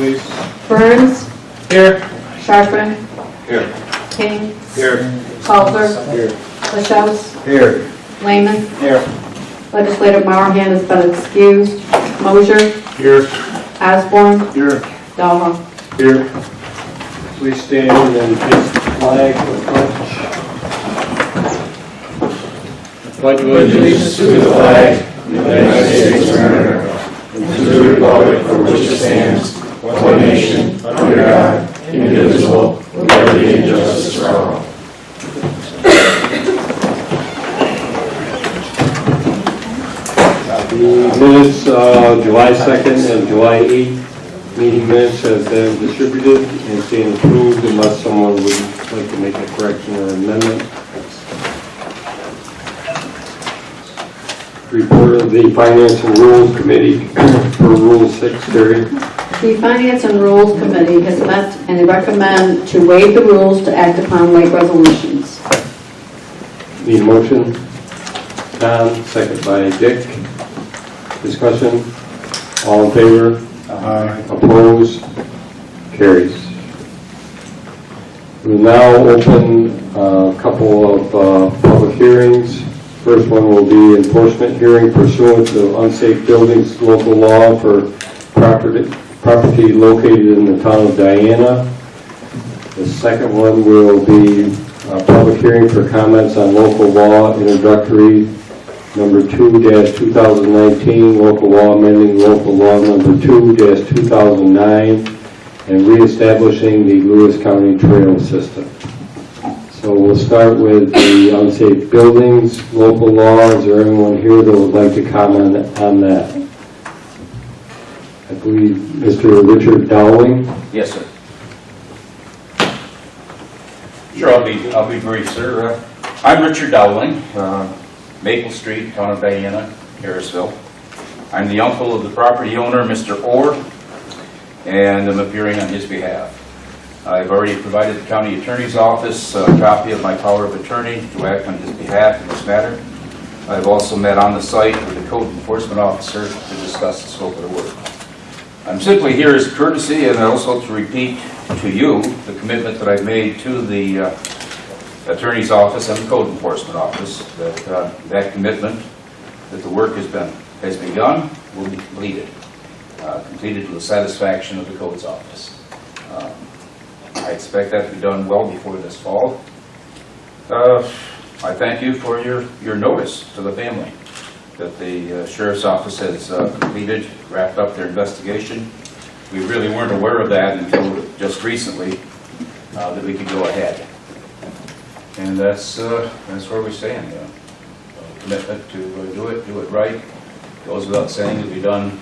please. Burns, Here. Sharpen, Here. King, Here. Halter, Here. LaChouse, Here. Lehman. Here. Legislator Mowerhand has been excused. Mosier, Here. Osborne, Here. Dahlhoff. Here. Please stand and face the flag for the pledge. Pledge allegiance to the flag of the United States of America and to the republic for which it stands, one nation, under God, indivisible, with liberty and justice for all. The minutes, July 2nd and July 8th meeting minutes have been distributed and stand approved unless someone would like to make a correction or amendment. Report of the Finance and Rules Committee for Rule 6, Terry. The Finance and Rules Committee has met and they recommend to waive the rules to act upon late resolutions. Need a motion? Tom, second by Dick. Discussion? All in favor? Aye. Opposed? Carries. We'll now open a couple of public hearings. First one will be enforcement hearing pursuant to unsafe buildings local law for property located in the town of Diana. The second one will be a public hearing for comments on local law introductory number 2-2019, local law amending local law number 2-2009, and reestablishing the Lewis County Trail System. So we'll start with the unsafe buildings local law. Is there anyone here that would like to comment on that? I believe Mr. Richard Dowling. Yes, sir. Sure, I'll be brief, sir. I'm Richard Dowling, Maple Street, town of Diana, Harrisville. I'm the uncle of the property owner, Mr. Orr, and I'm appearing on his behalf. I've already provided the county attorney's office a copy of my power of attorney to act on his behalf in this matter. I've also met on the site with the code enforcement officer to discuss the scope of the work. I'm simply here as courtesy and also to repeat to you the commitment that I've made to the attorney's office and the code enforcement office that that commitment that the work has begun will be completed to the satisfaction of the code's office. I expect that to be done well before this fall. I thank you for your notice to the family that the Sheriff's Office has completed, wrapped up their investigation. We really weren't aware of that until just recently that we could go ahead. And that's where we stand. Commitment to do it right. Goes without saying, it'll be done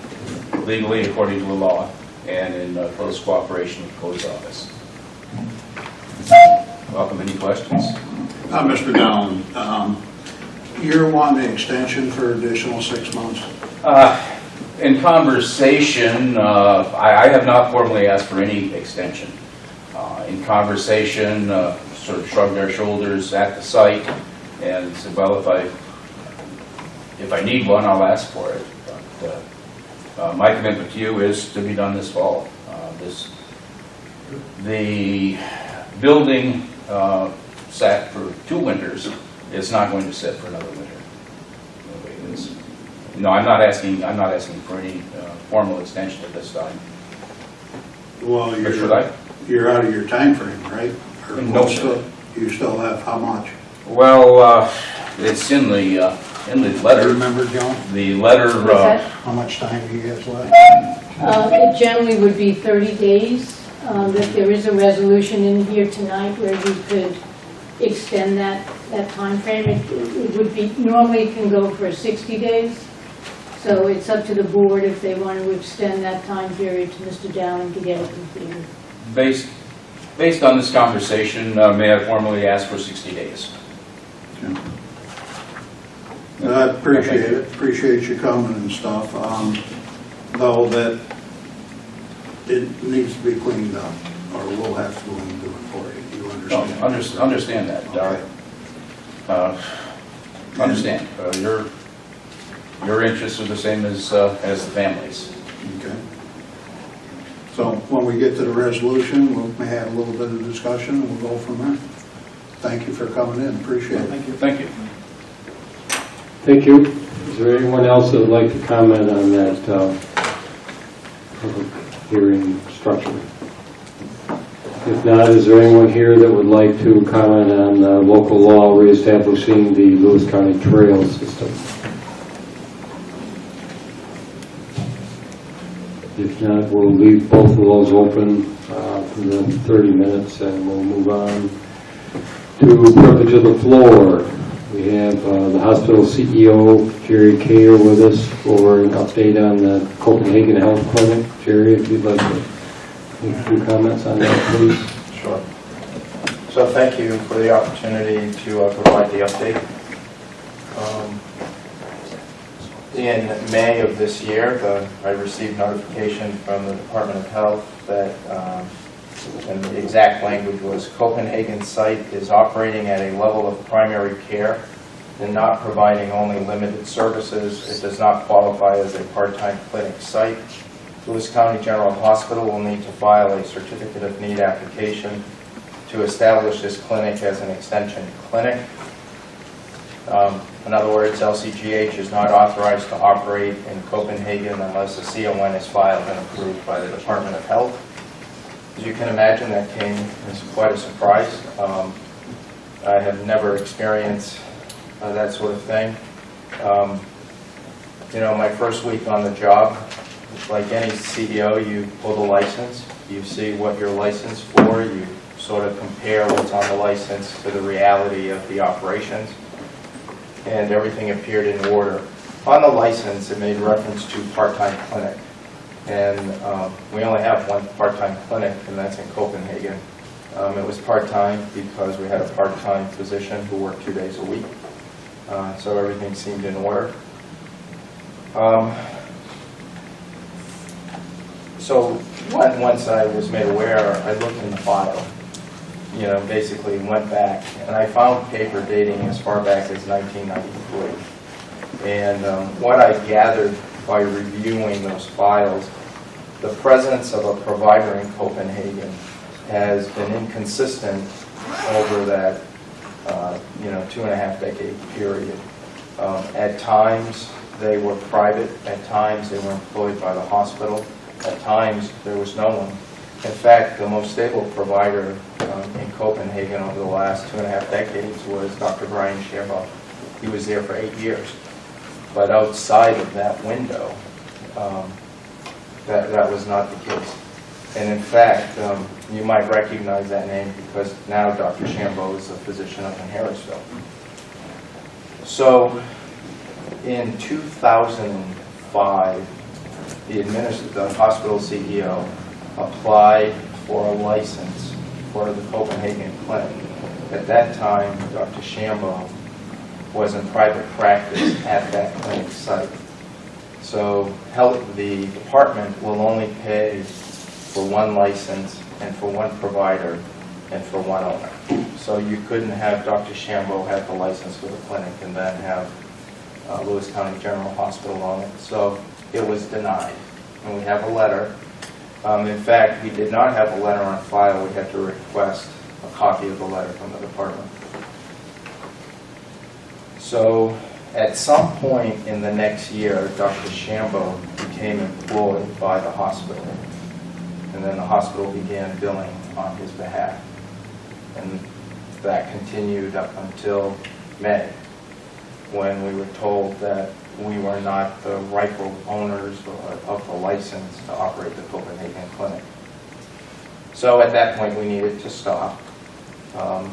legally according to the law and in close cooperation with the code's office. Welcome. Any questions? Mr. Dowling, you're wanting an extension for additional 6 months? In conversation, I have not formally asked for any extension. In conversation, sort of shrugged our shoulders at the site and said, well, if I need one, I'll ask for it. But my commitment to you is to be done this fall. The building sat for 2 winters. It's not going to sit for another winter. No, I'm not asking for any formal extension at this time. Well, you're out of your time frame, right? Or No, sir. You still have how much? Well, it's in the letter. Do you remember, John? The letter. How much time do you guys left? It generally would be 30 days. That there is a resolution in here tonight where you could extend that time frame. It would be normally it can go for 60 days. So it's up to the board if they want to extend that time period to Mr. Dowling to get it completed. Based on this conversation, may I formally ask for 60 days? I appreciate it. Appreciate you coming and stuff. Though that it needs to be cleaned up, or we'll have to go and do it for you. You understand? No, understand that. Okay. Understand. Your interests are the same as the family's. Okay. So when we get to the resolution, we may have a little bit of discussion, and we'll go from there. Thank you for coming in, appreciate it. Thank you. Thank you. Thank you. Is there anyone else that would like to comment on that public hearing structure? If not, is there anyone here that would like to comment on local law reestablishing the Lewis County trail system? If not, we'll leave both of those open for the 30 minutes and we'll move on to privilege of the floor. We have the hospital CEO, Jerry Kayer, with us for an update on the Copenhagen Health Clinic. Jerry, if you'd like to make a few comments on that, please. Sure. So thank you for the opportunity to provide the update. In May of this year, I received notification from the Department of Health that, and the exact language was, Copenhagen site is operating at a level of primary care and not providing only limited services. It does not qualify as a part-time clinic site. Lewis County General Hospital will need to file a certificate of need application to establish this clinic as an extension clinic. In other words, LCGH is not authorized to operate in Copenhagen unless a CON is filed and approved by the Department of Health. As you can imagine, that came as quite a surprise. I have never experienced that sort of thing. You know, my first week on the job, like any CEO, you pull the license, you see what you're licensed for, you sort of compare what's on the license to the reality of the operations, and everything appeared in order. On the license, it made reference to part-time clinic, and we only have one part-time clinic, and that's in Copenhagen. It was part-time because we had a part-time physician who worked 2 days a week, so everything seemed in order. So once I was made aware, I looked in the file, you know, basically went back, and I found paper dating as far back as 1993. And what I gathered by reviewing those files, the presence of a provider in Copenhagen has been inconsistent over that, 2.5 decade period. At times, they were private. At times, they were employed by the hospital. At times, there was no one. In fact, the most stable provider in Copenhagen over the last 2.5 decades was Dr. Brian Scherbaugh. He was there for 8 years. But outside of that window, that was not the case. And in fact, you might recognize that name because now Dr. Scherbaugh is a physician up in Harrisville. So in 2005, the hospital CEO applied for a license for the Copenhagen clinic. At that time, Dr. Scherbaugh was in private practice at that clinic site. So the department will only pay for one license and for one provider and for one owner. So you couldn't have Dr. Scherbaugh have the license for the clinic and then have Lewis County General Hospital own it. So it was denied. And we have a letter. In fact, we did not have a letter on file. We had to request a copy of the letter from the department. So at some point in the next year, Dr. Scherbaugh became employed by the hospital. And then the hospital began billing on his behalf. And that continued up until May, when we were told that we were not the rightful owners of the license to operate the Copenhagen clinic. So at that point, we needed to stop.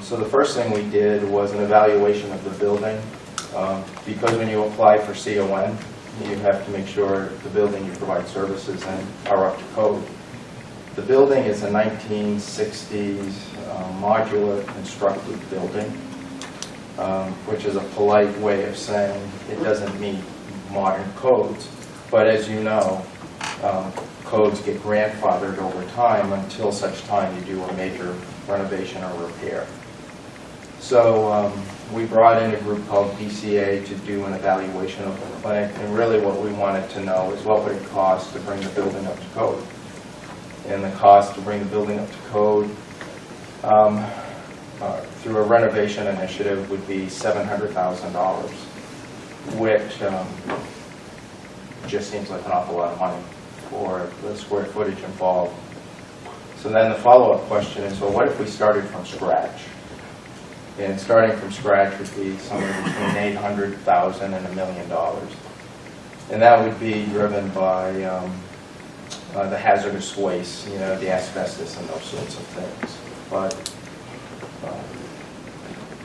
So the first thing we did was an evaluation of the building. Because when you apply for CON, you have to make sure the building you provide services in are up to code. The building is a 1960s modular constructed building, which is a polite way of saying it doesn't meet modern codes. But as you know, codes get grandfathered over time until such time you do a major renovation or repair. So we brought in a group called DCA to do an evaluation of the clinic, and really what we wanted to know is what would it cost to bring the building up to code. and the cost to bring the building up to code through a renovation initiative would be $700,000, which just seems like an awful lot of money for the square footage involved. So then the follow-up question is, well, what if we started from scratch? And starting from scratch would be somewhere between $800,000 and $1 million. And that would be driven by the hazardous waste, you know, the asbestos and those sorts of things. But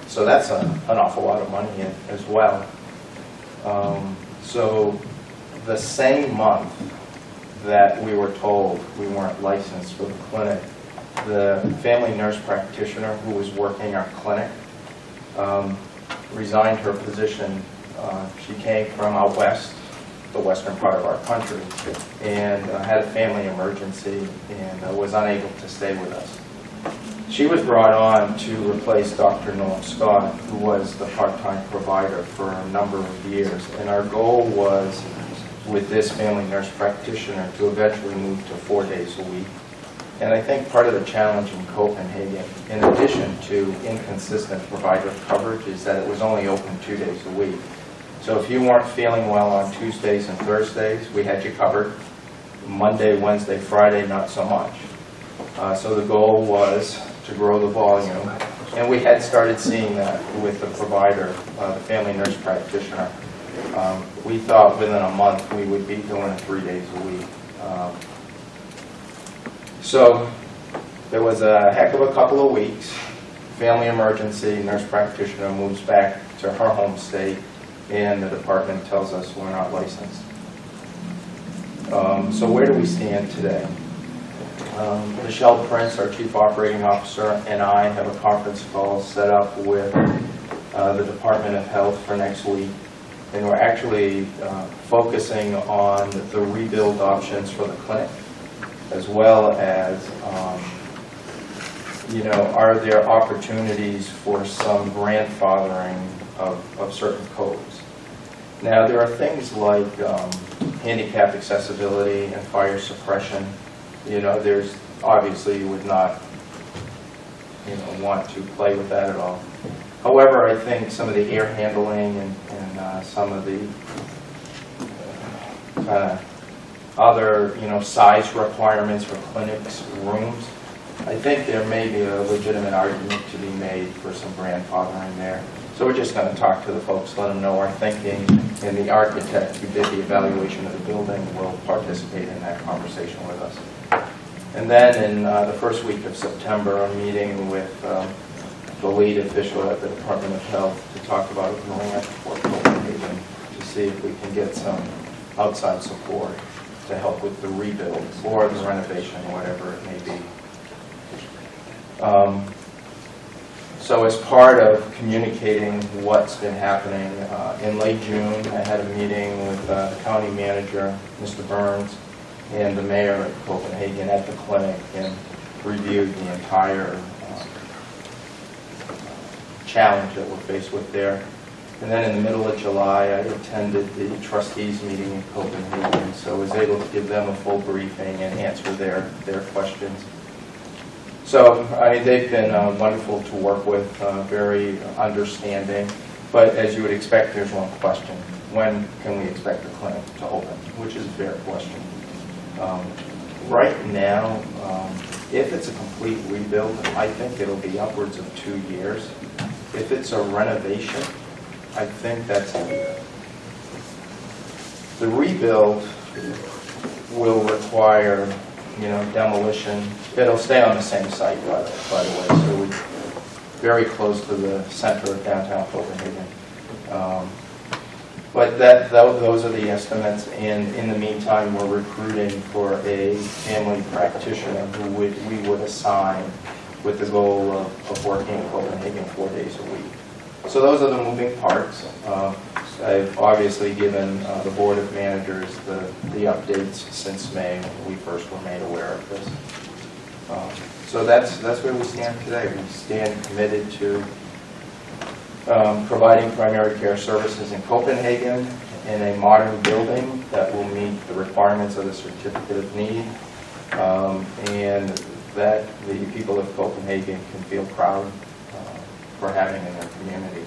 so that's an awful lot of money as well. So the same month that we were told we weren't licensed for the clinic, the family nurse practitioner who was working our clinic resigned her position. She came from out west, the western part of our country, and had a family emergency and was unable to stay with us. She was brought on to replace Dr. Noel Scott, who was the part-time provider for a number of years. And our goal was, with this family nurse practitioner, to eventually move to 4 days a week. And I think part of the challenge in Copenhagen, in addition to inconsistent provider coverage, is that it was only open 2 days a week. So if you weren't feeling well on Tuesdays and Thursdays, we had you covered. Monday, Wednesday, Friday, not so much. So the goal was to grow the volume. And we had started seeing that with the provider, the family nurse practitioner. We thought within a month we would be doing it 3 days a week. So there was a heck of a couple of weeks. Family emergency, nurse practitioner moves back to her home state, and the department tells us we're not licensed. So where do we stand today? Michelle Prince, our Chief Operating Officer, and I have a conference call set up with the Department of Health for next week. And we're actually focusing on the rebuild options for the clinic, as well as, you know, are there opportunities for some grandfathering of certain codes. Now, there are things like handicap accessibility and fire suppression. You know, there's obviously you would not, you know, want to play with that at all. However, I think some of the air handling and some of the kind of other, you know, size requirements for clinics, rooms, I think there may be a legitimate argument to be made for some grandfathering there. So we're just going to talk to the folks, let them know our thinking, and the architect who did the evaluation of the building will participate in that conversation with us. And then in the first week of September, I'm meeting with the lead official at the Department of Health to talk about a grant for Copenhagen to see if we can get some outside support to help with the rebuild or the renovation, whatever it may be. So as part of communicating what's been happening, in late June, I had a meeting with the county manager, Mr. Burns, and the mayor of Copenhagen at the clinic, and reviewed the entire challenge that we're faced with there. And then in the middle of July, I attended the trustees meeting in Copenhagen, so I was able to give them a full briefing and answer their questions. So, I mean, they've been wonderful to work with, very understanding. But as you would expect, there's one question. When can we expect the clinic to open? Which is a fair question. Right now, if it's a complete rebuild, I think it'll be upwards of 2 years. If it's a renovation, I think that's a year. The rebuild will require, you know, demolition. It'll stay on the same site, by the way, so we're very close to the center of downtown Copenhagen. But those are the estimates, and in the meantime, we're recruiting for a family practitioner who we would assign with the goal of working in Copenhagen 4 days a week. So those are the moving parts. I've obviously given the Board of Managers the updates since May when we first were made aware of this. So that's where we stand today. We stand committed to providing primary care services in Copenhagen in a modern building that will meet the requirements of the Certificate of Need. and that the people of Copenhagen can feel proud for having in their community.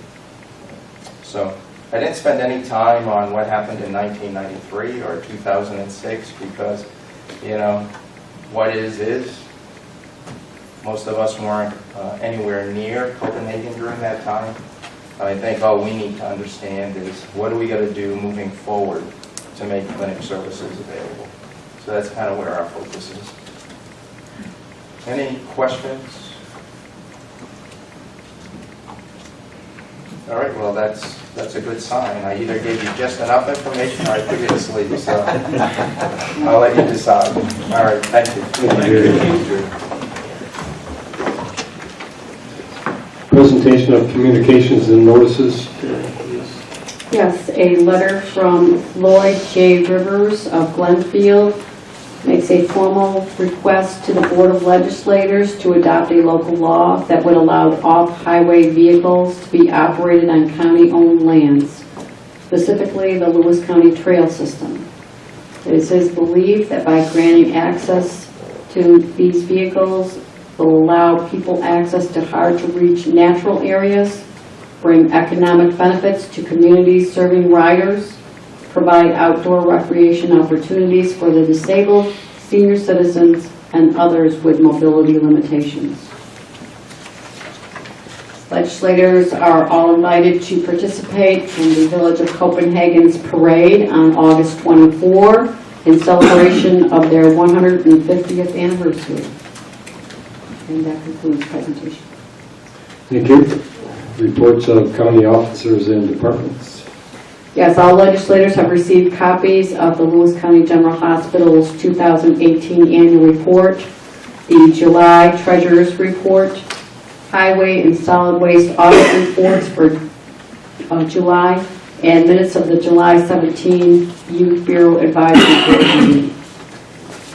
So I didn't spend any time on what happened in 1993 or 2006 because, you know, what is. Most of us weren't anywhere near Copenhagen during that time. I think all we need to understand is what do we got to do moving forward to make clinic services available. So that's kind of where our focus is. Any questions? All right, well, that's a good sign. I either gave you just enough information or I put you to sleep, so I'll let you decide. All right, thank you. Thank you. Presentation of communications and notices. Yes, a letter from Lloyd J. Rivers of Glenfield makes a formal request to the Board of Legislators to adopt a local law that would allow off-highway vehicles to be operated on county-owned lands, specifically the Lewis County Trail System. It is his belief that by granting access to these vehicles will allow people access to hard-to-reach natural areas, bring economic benefits to communities serving riders, provide outdoor recreation opportunities for the disabled, senior citizens, and others with mobility limitations. Legislators are all invited to participate in the Village of Copenhagen's parade on August 24 in celebration of their 150th anniversary. And that concludes presentation. Thank you. Reports of county officers and departments. Yes, all legislators have received copies of the Lewis County General Hospital's 2018 annual report, the July Treasurer's Report, Highway and Solid Waste Audit Reports for July, and minutes of the July 17 Youth Bureau Advisory Board meeting.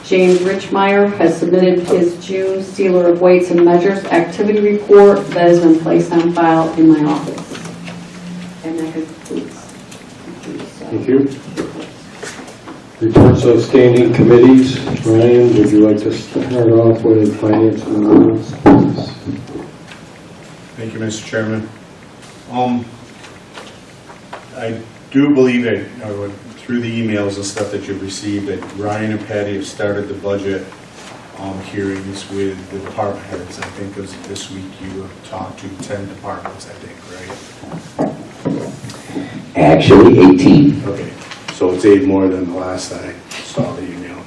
James Richmeyer has submitted his June Sealer of Weights and Measures activity report that has been placed on file in my office. And that concludes. Thank you. Reports of standing committees. Ryan, would you like to start off with finance and rules? Thank you, Mr. Chairman. I do believe that through the emails and stuff that you've received that Ryan and Patty have started the budget hearings with the department heads. I think it was this week you have talked to 10 departments, I think, right? Actually, 18. Okay, so it's 8 more than the last I saw the email.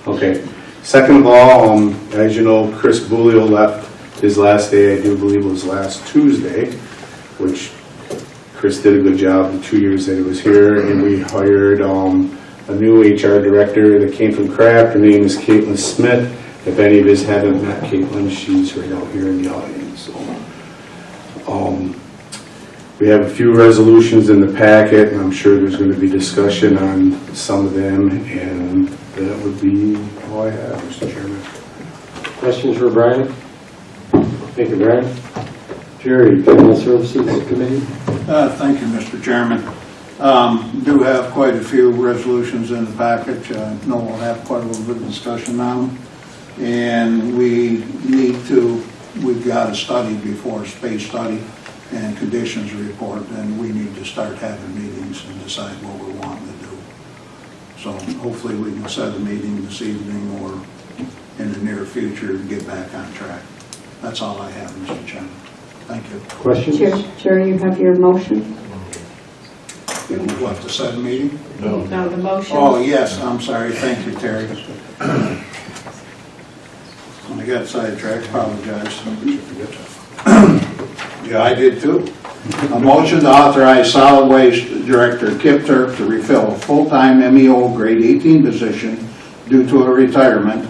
Okay. Second of all, as you know, Chris Bulio left his last day, I do believe it was last Tuesday, which Chris did a good job the 2 years that he was here, and we hired a new HR director that came from Kraft. Her name is Caitlin Smith. If any of us haven't met Caitlin, she's right out here in the audience. So, we have a few resolutions in the packet, and I'm sure there's going to be discussion on some of them, and that would be all I have, Mr. Chairman. Questions for Brian? Thank you, Brian. Jerry, General Services Committee. Thank you, Mr. Chairman. Do have quite a few resolutions in the package. No, we'll have quite a little bit of discussion on them. And we've got a study before, space study and conditions report, and we need to start having meetings and decide what we want to do. So hopefully we can set a meeting this evening or in the near future to get back on track. That's all I have, Mr. Chairman. Thank you. Questions? Chair, you have your motion? You want to set a meeting? No, the motion. Oh, yes, I'm sorry. Thank you, Terry. When I got sidetracked, apologize. Yeah, I did too. A motion to authorize solid waste director Kip Turk to refill a full-time MEO grade 18 position due to a retirement,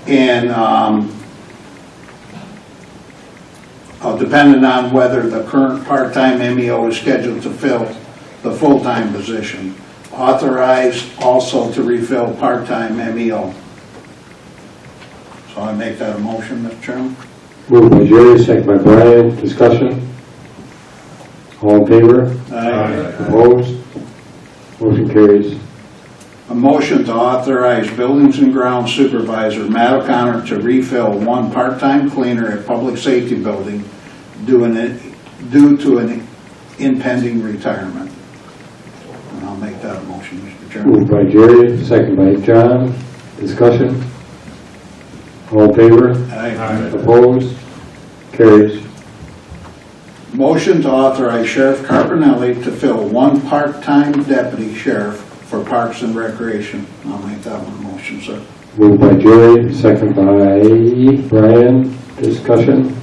and dependent on whether the current part-time MEO is scheduled to fill the full-time position. Authorized also to refill part-time MEO. So I make that a motion, Mr. Chairman? Moved by Jerry, second by Brian. Discussion? All in favor? Aye. Opposed? Motion carries. A motion to authorize Buildings and Grounds Supervisor Matt O'Connor to refill one part-time cleaner at Public Safety Building due to an impending retirement. And I'll make that a motion, Mr. Chairman. Moved by Jerry, second by John. Discussion? All in favor? Aye. Opposed? Carries. Motion to authorize Sheriff Carbonelli to fill one part-time deputy sheriff for Parks and Recreation. I'll make that one a motion, sir. Moved by Jerry, second by Brian. Discussion?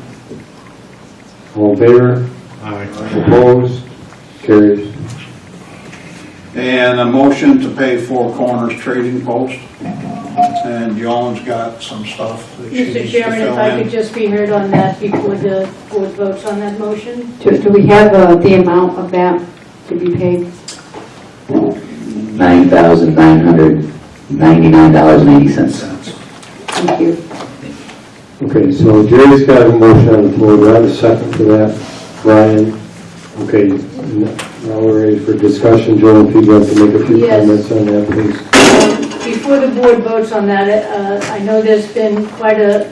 All in favor? Opposed? Carries. And a motion to pay Four Corners Trading Post. And Joan's got some stuff that she Mr. needs to Chairman, if fill I could in. just be heard on that before the board votes on that motion? Do we have the amount of that to be paid? $9,999.80. Thank you. Okay, so Jerry's got a motion on the floor. Do I have a second for that? Brian? Okay, now we're ready for discussion. Joe, if you'd like to make a few Yes. comments on that, please. Before the board votes on that, I know there's been quite a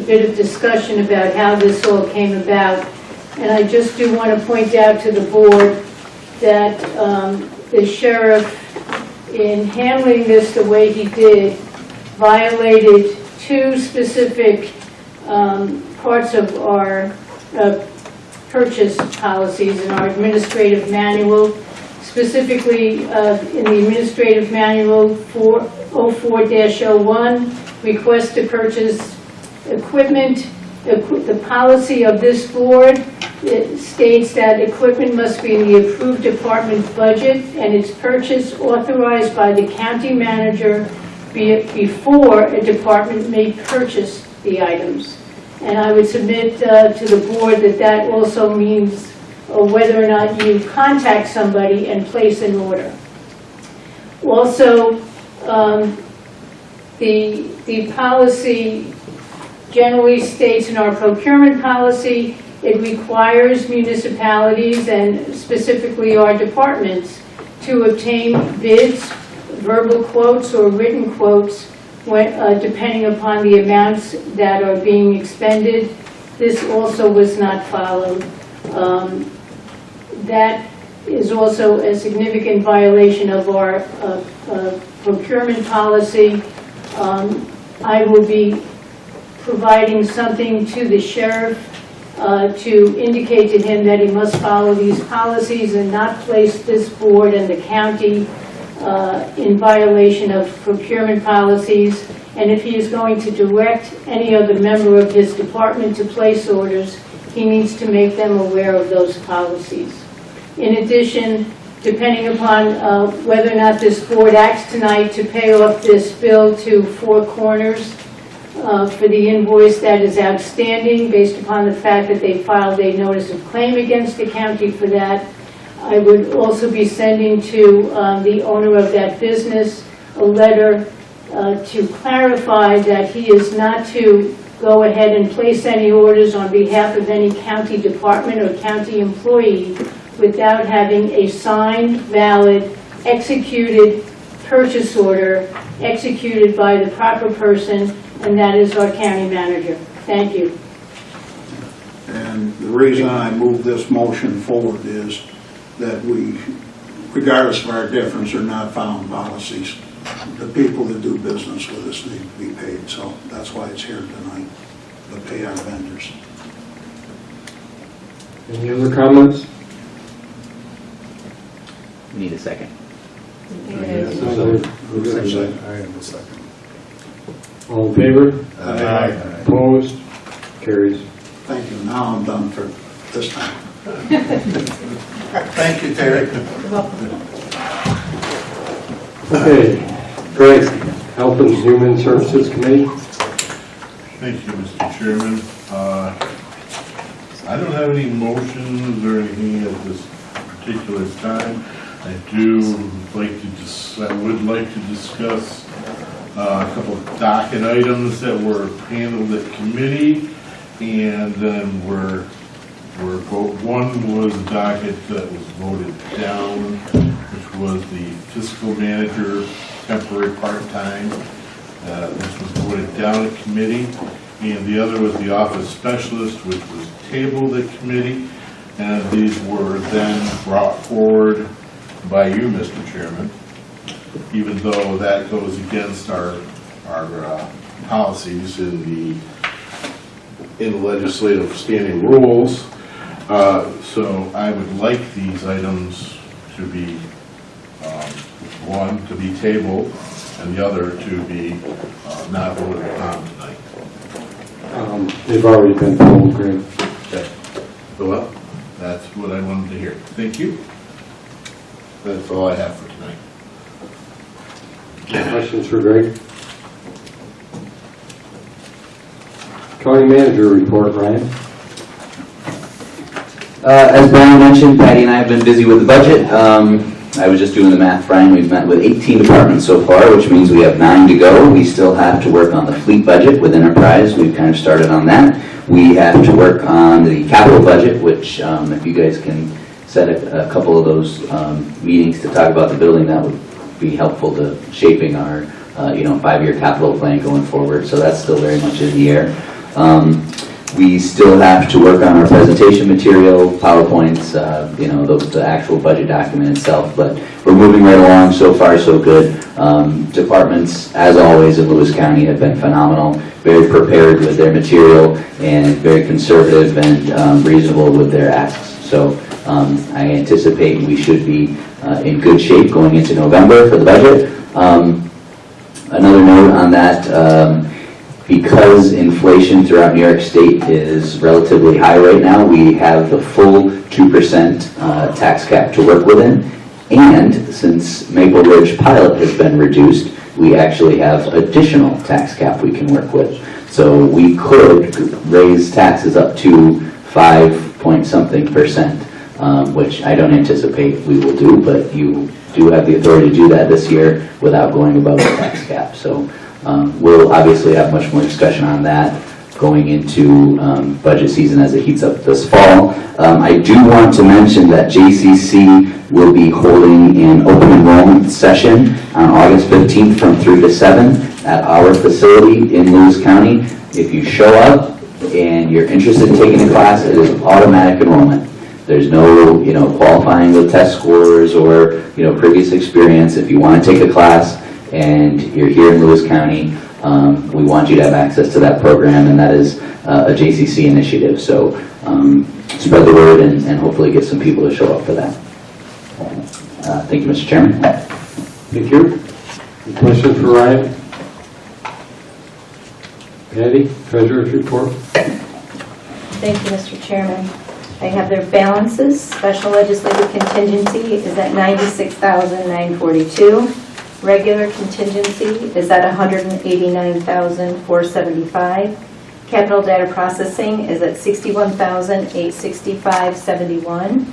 bit of discussion about how this all came about. And I just do want to point out to the board that the sheriff, in handling this the way he did, violated two specific parts of our purchase policies in our administrative manual. Specifically, in the administrative manual 04-01, request to purchase equipment. The policy of this board, it states that equipment must be in the approved department budget and its purchase authorized by the county manager before a department may purchase the items. And I would submit to the board that that also means whether or not you contact somebody and place an order. Also, the policy generally states in our procurement policy, it requires municipalities and specifically our departments to obtain bids, verbal quotes or written quotes depending upon the amounts that are being expended. This also was not followed. That is also a significant violation of our procurement policy. I will be providing something to the sheriff to indicate to him that he must follow these policies and not place this board and the county in violation of procurement policies. And if he is going to direct any other member of his department to place orders, he needs to make them aware of those policies. In addition, depending upon whether or not this board acts tonight to pay off this bill to Four Corners for the invoice that is outstanding, based upon the fact that they filed a notice of claim against the county for that, I would also be sending to the owner of that business a letter to clarify that he is not to go ahead and place any orders on behalf of any county department or county employee without having a signed, valid, executed purchase order executed by the proper person, and that is our county manager. Thank you. And the reason I move this motion forward is that we, regardless of our difference, are not found policies. The people that do business with us need to be paid, so that's why it's here tonight, to pay our vendors. Any other comments? Need a second. I have a second. All in favor? Aye. Opposed? Carries. Thank you. Now I'm done for this time. Thank you, Terry. Okay, Greg, Health and Human Services Committee. Thank you, Mr. Chairman. I don't have any motions or anything at this particular time. I would like to discuss a couple of docket items that were handled at committee, and then one was a docket that was voted down, which was the fiscal manager, temporary part-time. This was voted down at committee. And the other was the office specialist, which was tabled at committee. And these were then brought forward by you, Mr. Chairman, even though that goes against our policies in the legislative standing rules. So I would like these items to be, one, to be tabled, and the other to be not voted upon tonight. They've already been told, Greg. Okay. Well, that's what I wanted to hear. Thank you. That's all I have for tonight. Any questions for Greg? County manager report, Ryan. As Brian mentioned, Patty and I have been busy with the budget. I was just doing the math, Brian. We've met with 18 departments so far, which means we have 9 to go. We still have to work on the fleet budget with Enterprise. We've kind of started on that. We have to work on the capital budget, which if you guys can set a couple of those meetings to talk about the building, that would be helpful to shaping our 5-year capital plan going forward. So that's still very much in the air. We still have to work on our presentation material, PowerPoints, the actual budget document itself, but we're moving right along. So far, so good. Departments, as always, in Lewis County have been phenomenal, very prepared with their material, and very conservative and reasonable with their asks. So I anticipate we should be in good shape going into November for the budget. Another note on that, because inflation throughout New York State is relatively high right now, we have the full 2% tax cap to work within. And since Maple Ridge pilot has been reduced, we actually have additional tax cap we can work with. So we could raise taxes up to 5-point-something%, which I don't anticipate we will do, but you do have the authority to do that this year without going above the tax cap. So we'll obviously have much more discussion on that going into budget season as it heats up this fall. I do want to mention that JCC will be holding an open enrollment session on August 15th from 3 to 7 at our facility in Lewis County. If you show up and you're interested in taking a class, it is automatic enrollment. There's no, qualifying with test scores or, previous experience. If you want to take a class and you're here in Lewis County, we want you to have access to that program, and that is a JCC initiative. So spread the word and hopefully get some people to show up for that. Thank you, Mr. Chairman. Thank you. Any questions for Ryan? Patty, treasurer's report. Thank you, Mr. Chairman. I have their balances. Special legislative contingency is at $96,942. Regular contingency is at $189,475. Capital data processing is at $61,865.71.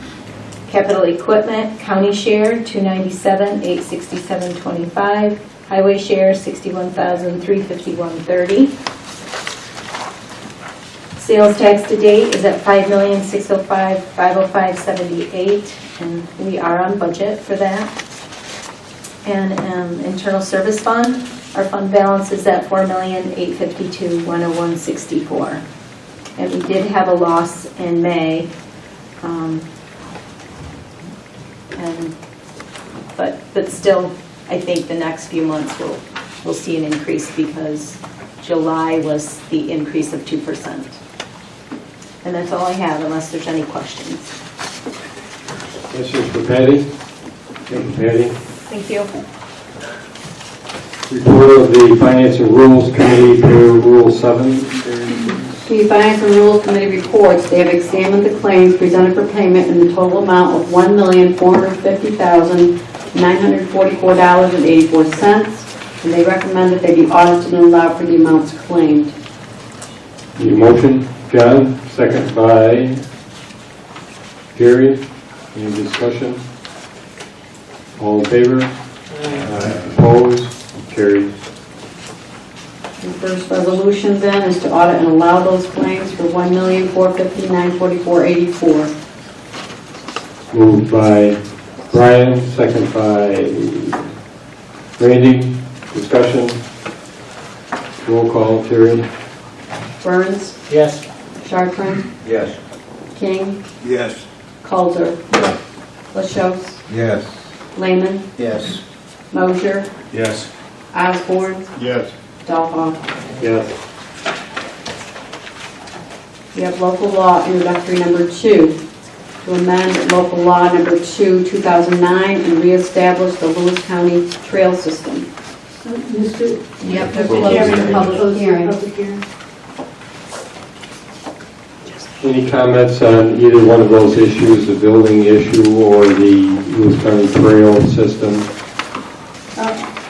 Capital equipment, county share, $297,867.25. Highway share, $61,351.30. Sales tax to date is at $5,605,505.78, and we are on budget for that. And internal service fund, our fund balance is at $4,852,101.64. And we did have a loss in May, but still, I think the next few months we'll see an increase because July was the increase of 2%. And that's all I have, unless there's any questions. Questions for Patty? Thank you, Patty. Thank you. Report of the Finance and Rules Committee to Rule 7. The Finance and Rules Committee reports they have examined the claims presented for payment in the total amount of $1,450,944.84, and they recommend that they be audited and allowed for the amounts claimed. Need a motion? John, second by Gary. Any discussion? All in favor? Opposed? Carried. The first resolution then is to audit and allow those claims for $1,459,44.84. Moved by Brian, second by Randy. Discussion? Roll call, Terry? Burns, Yes. Chartran, Yes. King, Yes. Coulter, LaChause, Yes. Lehman, Yes. Mosher, Yes. Osborne, Yes. Dahlhoff. Yes. We have local law introductory number 2, to amend local law number 2, 2009, and reestablish the Lewis County Trail System. Mr. Yep, Mr. Chairman, close the public hearing. Any comments on either one of those issues, the building issue or the Lewis County Trail System?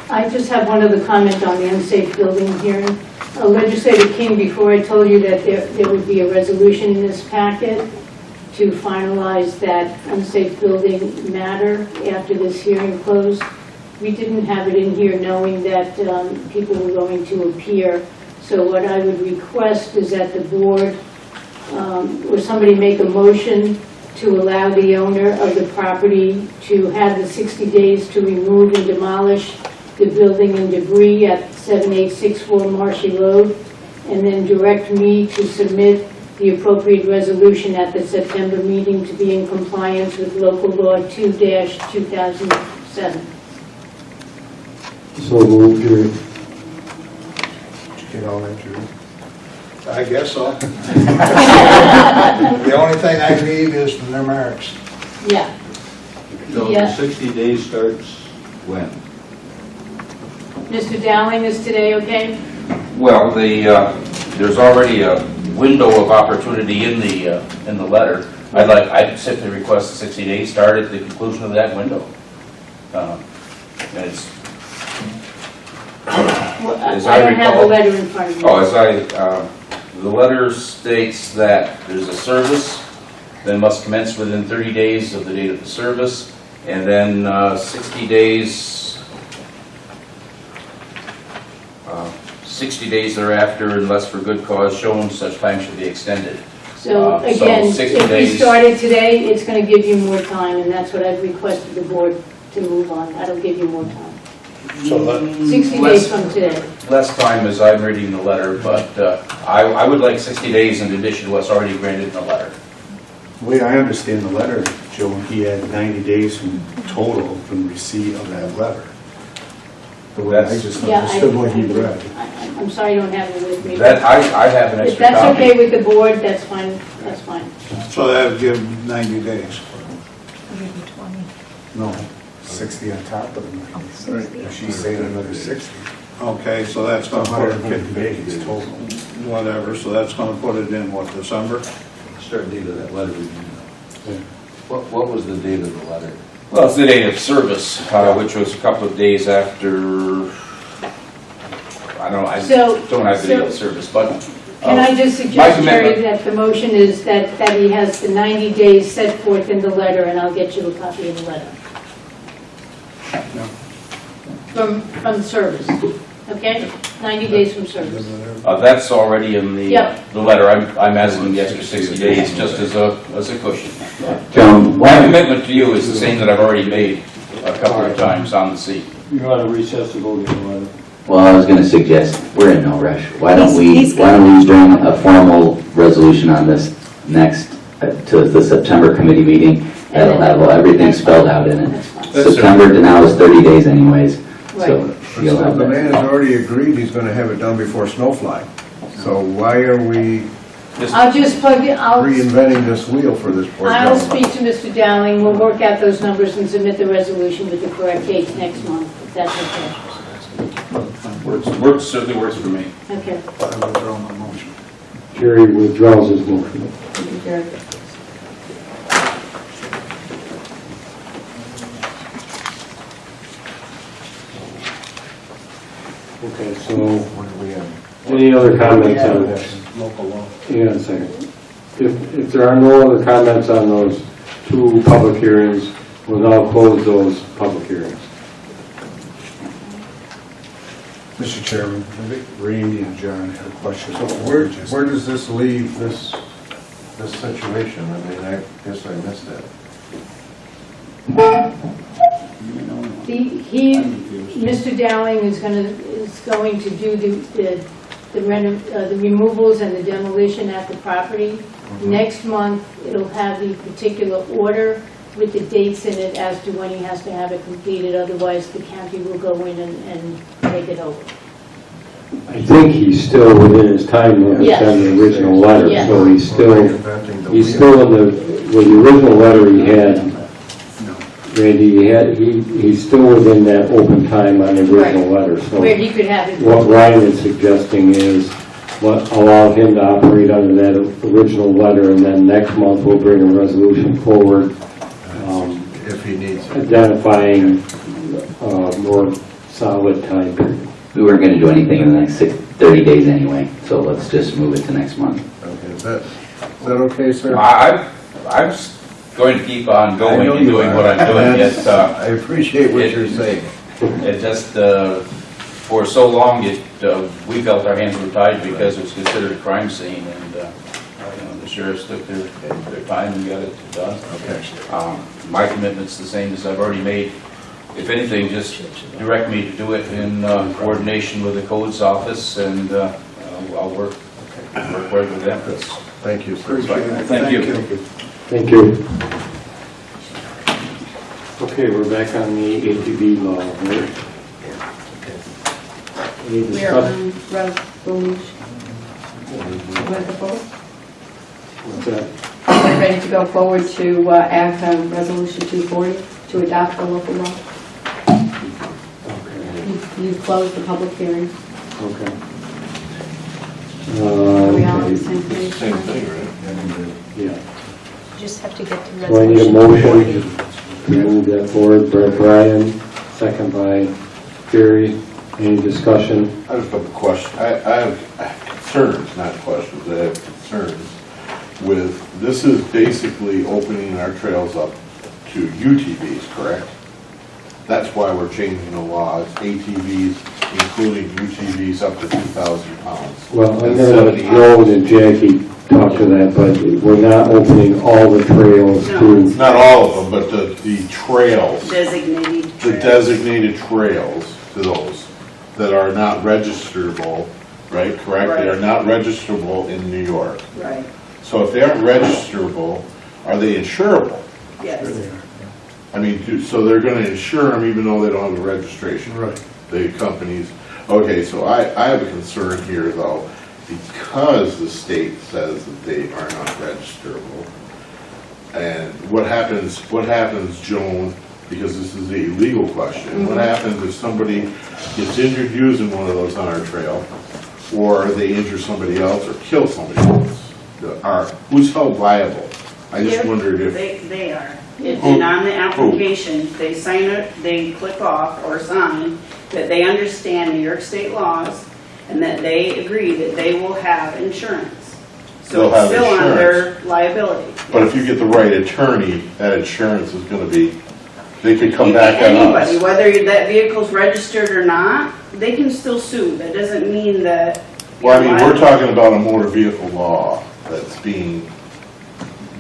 I just have one other comment on the unsafe building hearing. Legislator King, before I told you that there would be a resolution in this packet to finalize that unsafe building matter after this hearing closed, we didn't have it in here knowing that people were going to appear. So what I would request is that the board or somebody make a motion to allow the owner of the property to have the 60 days to remove and demolish the building and debris at 7864 Marshy Road, and then direct me to submit the appropriate resolution at the September meeting to be in compliance with local law 2-2007. So moved, Jerry. Get all that, Drew? I guess so. The only thing I need is the numerics. Yeah. So Yeah. 60 days starts when? Mr. Dowling, is today okay? Well, there's already a window of opportunity in the letter. I'd simply request a 60 days start at the conclusion of that window. And it's, Well, As I I don't have the recall- letter in front of me. the letter states that there's a service that must commence within 30 days of the date of the service, and then 60 days 60 days thereafter, unless for good cause shown, such time should be extended. So so again, 60 if we days. started today, it's going to give you more time, and that's what I've requested the board to move on. That'll give you more time. So that, 60 Less- days from today. Less time as I'm reading the letter, but I would like 60 days in addition to what's already granted in the letter. The way I understand the letter, Joe, he had 90 days from total from receipt of that letter. The way I just Yeah, understood what he read. I'm sorry I don't have it with me. That, I have an If extra that's copy. okay with the board, that's fine, that's fine. so that would give 90 days. No, 60 on top of the 90. If she's saying another 60, Okay, so that's going to put it, 150 days total. whatever, so that's going to put it in, what, December? Start date of that letter. What was the date of the letter? Well, it's the date of service, which was a couple of days after, I don't have the date of service, but. Can I just my suggest, commitment- Jerry, that the motion is that he has the 90 days set forth in the letter, and I'll get you a copy of the letter. From service, okay? 90 days from service. That's already in Yep. the letter. I'm asking the extra 60 days just as a cushion. Joan, My commitment to you is the same that I've already made a couple of times on the seat. You want to recess to go get the letter? well, I was going to suggest, we're in no rush. Why don't He's we bring a formal resolution on this next, to the September committee meeting? That'll have everything spelled out in it. That's fine. That's September to now is 30 days anyways, so Right. you'll have The man that. has already agreed he's gonna have it done before snowfly. So why are we I'll just plug it, reinventing this wheel for this poor I'll gentleman? speak to Mr. Dowling, we'll work out those numbers and submit the resolution with the correct dates next month, if that's Certainly works for me. okay. Okay. I withdraw my motion. Jerry withdraws his motion. Thank you, Jerry. Okay, so What are we on? any other comments on Yeah, this? local law. Hang on a second. If there are no other comments on those two public hearings, we'll now close those public hearings. Mr. Chairman, I think Randy and John had a question. So where does this leave this situation? I mean, I guess I missed that. Mr. Dowling is going to do the removals and the demolition at the property. Next month, it'll have the particular order with the dates in it as to when he has to have it completed, otherwise the county will go in and take it over. I think he's still within his time limit Yes. on the original letter, Yes. so he's still in with the original letter he had, Randy, he's still within that open time on the original letter, so. Where he could have it. What Ryan is suggesting is allow him to operate under that original letter, and then next month we'll bring a resolution forward If he needs it. identifying more solid time period. We weren't going to do anything in the next 30 days anyway, so let's just move it to next month. Okay, is that okay, sir? I'm going to keep on going and doing what I'm doing, yet, I appreciate what you're saying. it just, for so long, we felt our hands were tied because it was considered a crime scene, and, the sheriffs took their time and got it done. Okay. My commitment's the same as I've already made. If anything, just direct me to do it in coordination with the codes office, and I'll work with them. Thank you, sir. Appreciate it. Thank you. Thank you. Okay, we're back on the ATV law. Right? Any We are discussion? on resolution. With the vote? What's that? Are we ready to go forward to act on resolution 240 to adopt the local law? Okay. You closed the public hearing. Okay. Are we all on Okay. the same page? Same thing, right? Yeah. You just have to get to So I need a resolution. motion to move that forward. Brett Bryan, second by Gary. Any discussion? I just have a question. I have concerns, not questions. I have concerns with, this is basically opening our trails up to UTVs, correct? That's why we're changing the law. It's ATVs, including UTVs up to 2,000 pounds. Well, I'm And going to let 70 Joan and Jackie talk to that, but we're not opening all the trails to, Not all of them, but the trails, Designated the trails. designated trails to those that are not registerable, right, correct? They are Right. not registerable in New York. Right, So if they aren't registerable, are they insurable? yes. I mean, so they're gonna insure them even though they don't have a registration? Right. The companies, okay, so I have a concern here though, because the state says that they are not registerable. And what happens, Joan, because this is a legal question, what happens if somebody gets injured using one of those on our trail, or they injure somebody else or kill somebody else? Who's held liable? I just wondered if, They are. And on the application, they sign it, they click off or sign that they understand New York state laws and that they agree that they will have insurance. So They'll it's have still insurance. under liability. but if you get the right attorney, that insurance is gonna be, they could come You back can- on Anybody, us. whether that vehicle's registered or not, they can still sue. That doesn't mean that. Well, I mean, you're we're liable. talking about a motor vehicle law that's being,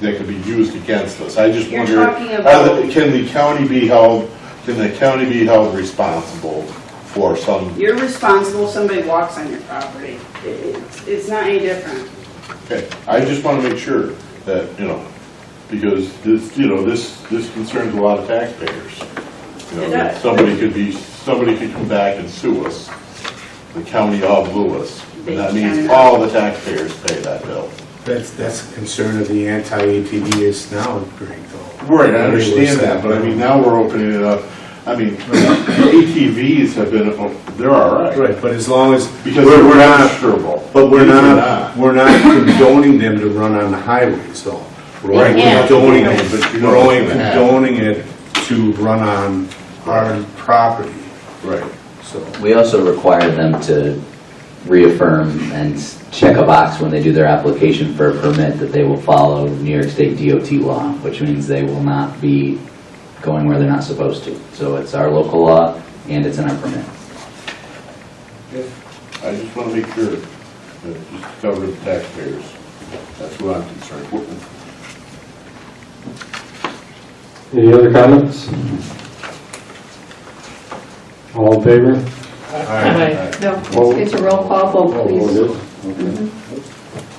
that could be used against us. I just You're wonder, talking about- can the county be held responsible for some, You're responsible if somebody walks on your property. It's not any different. okay, I just want to make sure that, because this concerns a lot of taxpayers. It does. Somebody could come back and sue us, the county of Lewis, and that They means cannot. all the taxpayers pay that bill. That's a concern of the anti-ATV is now, Greg, though. Right, I understand that, but I mean, now we're opening it up. I mean, ATVs have been, they're all right. Right, but as long as, Because we're they're not, registerable. but we're These are not condoning them to run on the highways, though. We're Right, only we're not condoning condoning it, it, but you know we're only what's gonna happen. condoning it to run on our property, Right. so. We also require them to reaffirm and check a box when they do their application for a permit that they will follow New York State DOT law, which means they will not be going where they're not supposed to. So it's our local law and it's in our permit. I just want to make sure that just cover the taxpayers. That's what I'm concerned with. Any other comments? All in favor? No, it's a roll call vote, Oh, it please. is? Okay.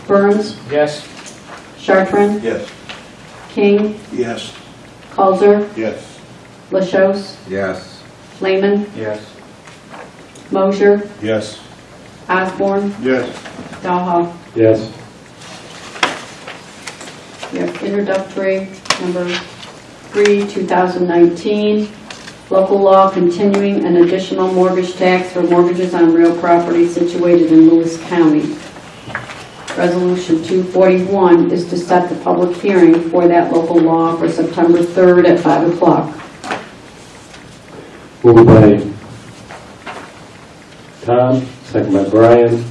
Burns, Yes. Chartran, Yes. King, Yes. Coulter, Yes. LaChos, Yes. Lehman, Yes. Mosher, Yes. Osborne, Yes. Dahl. Yes. We have introductory number 3, 2019, local law continuing an additional mortgage tax for mortgages on real property situated in Lewis County. Resolution 241 is to set the public hearing for that local law for September 3rd at 5 o'clock. Moved by Tom, second by Brian.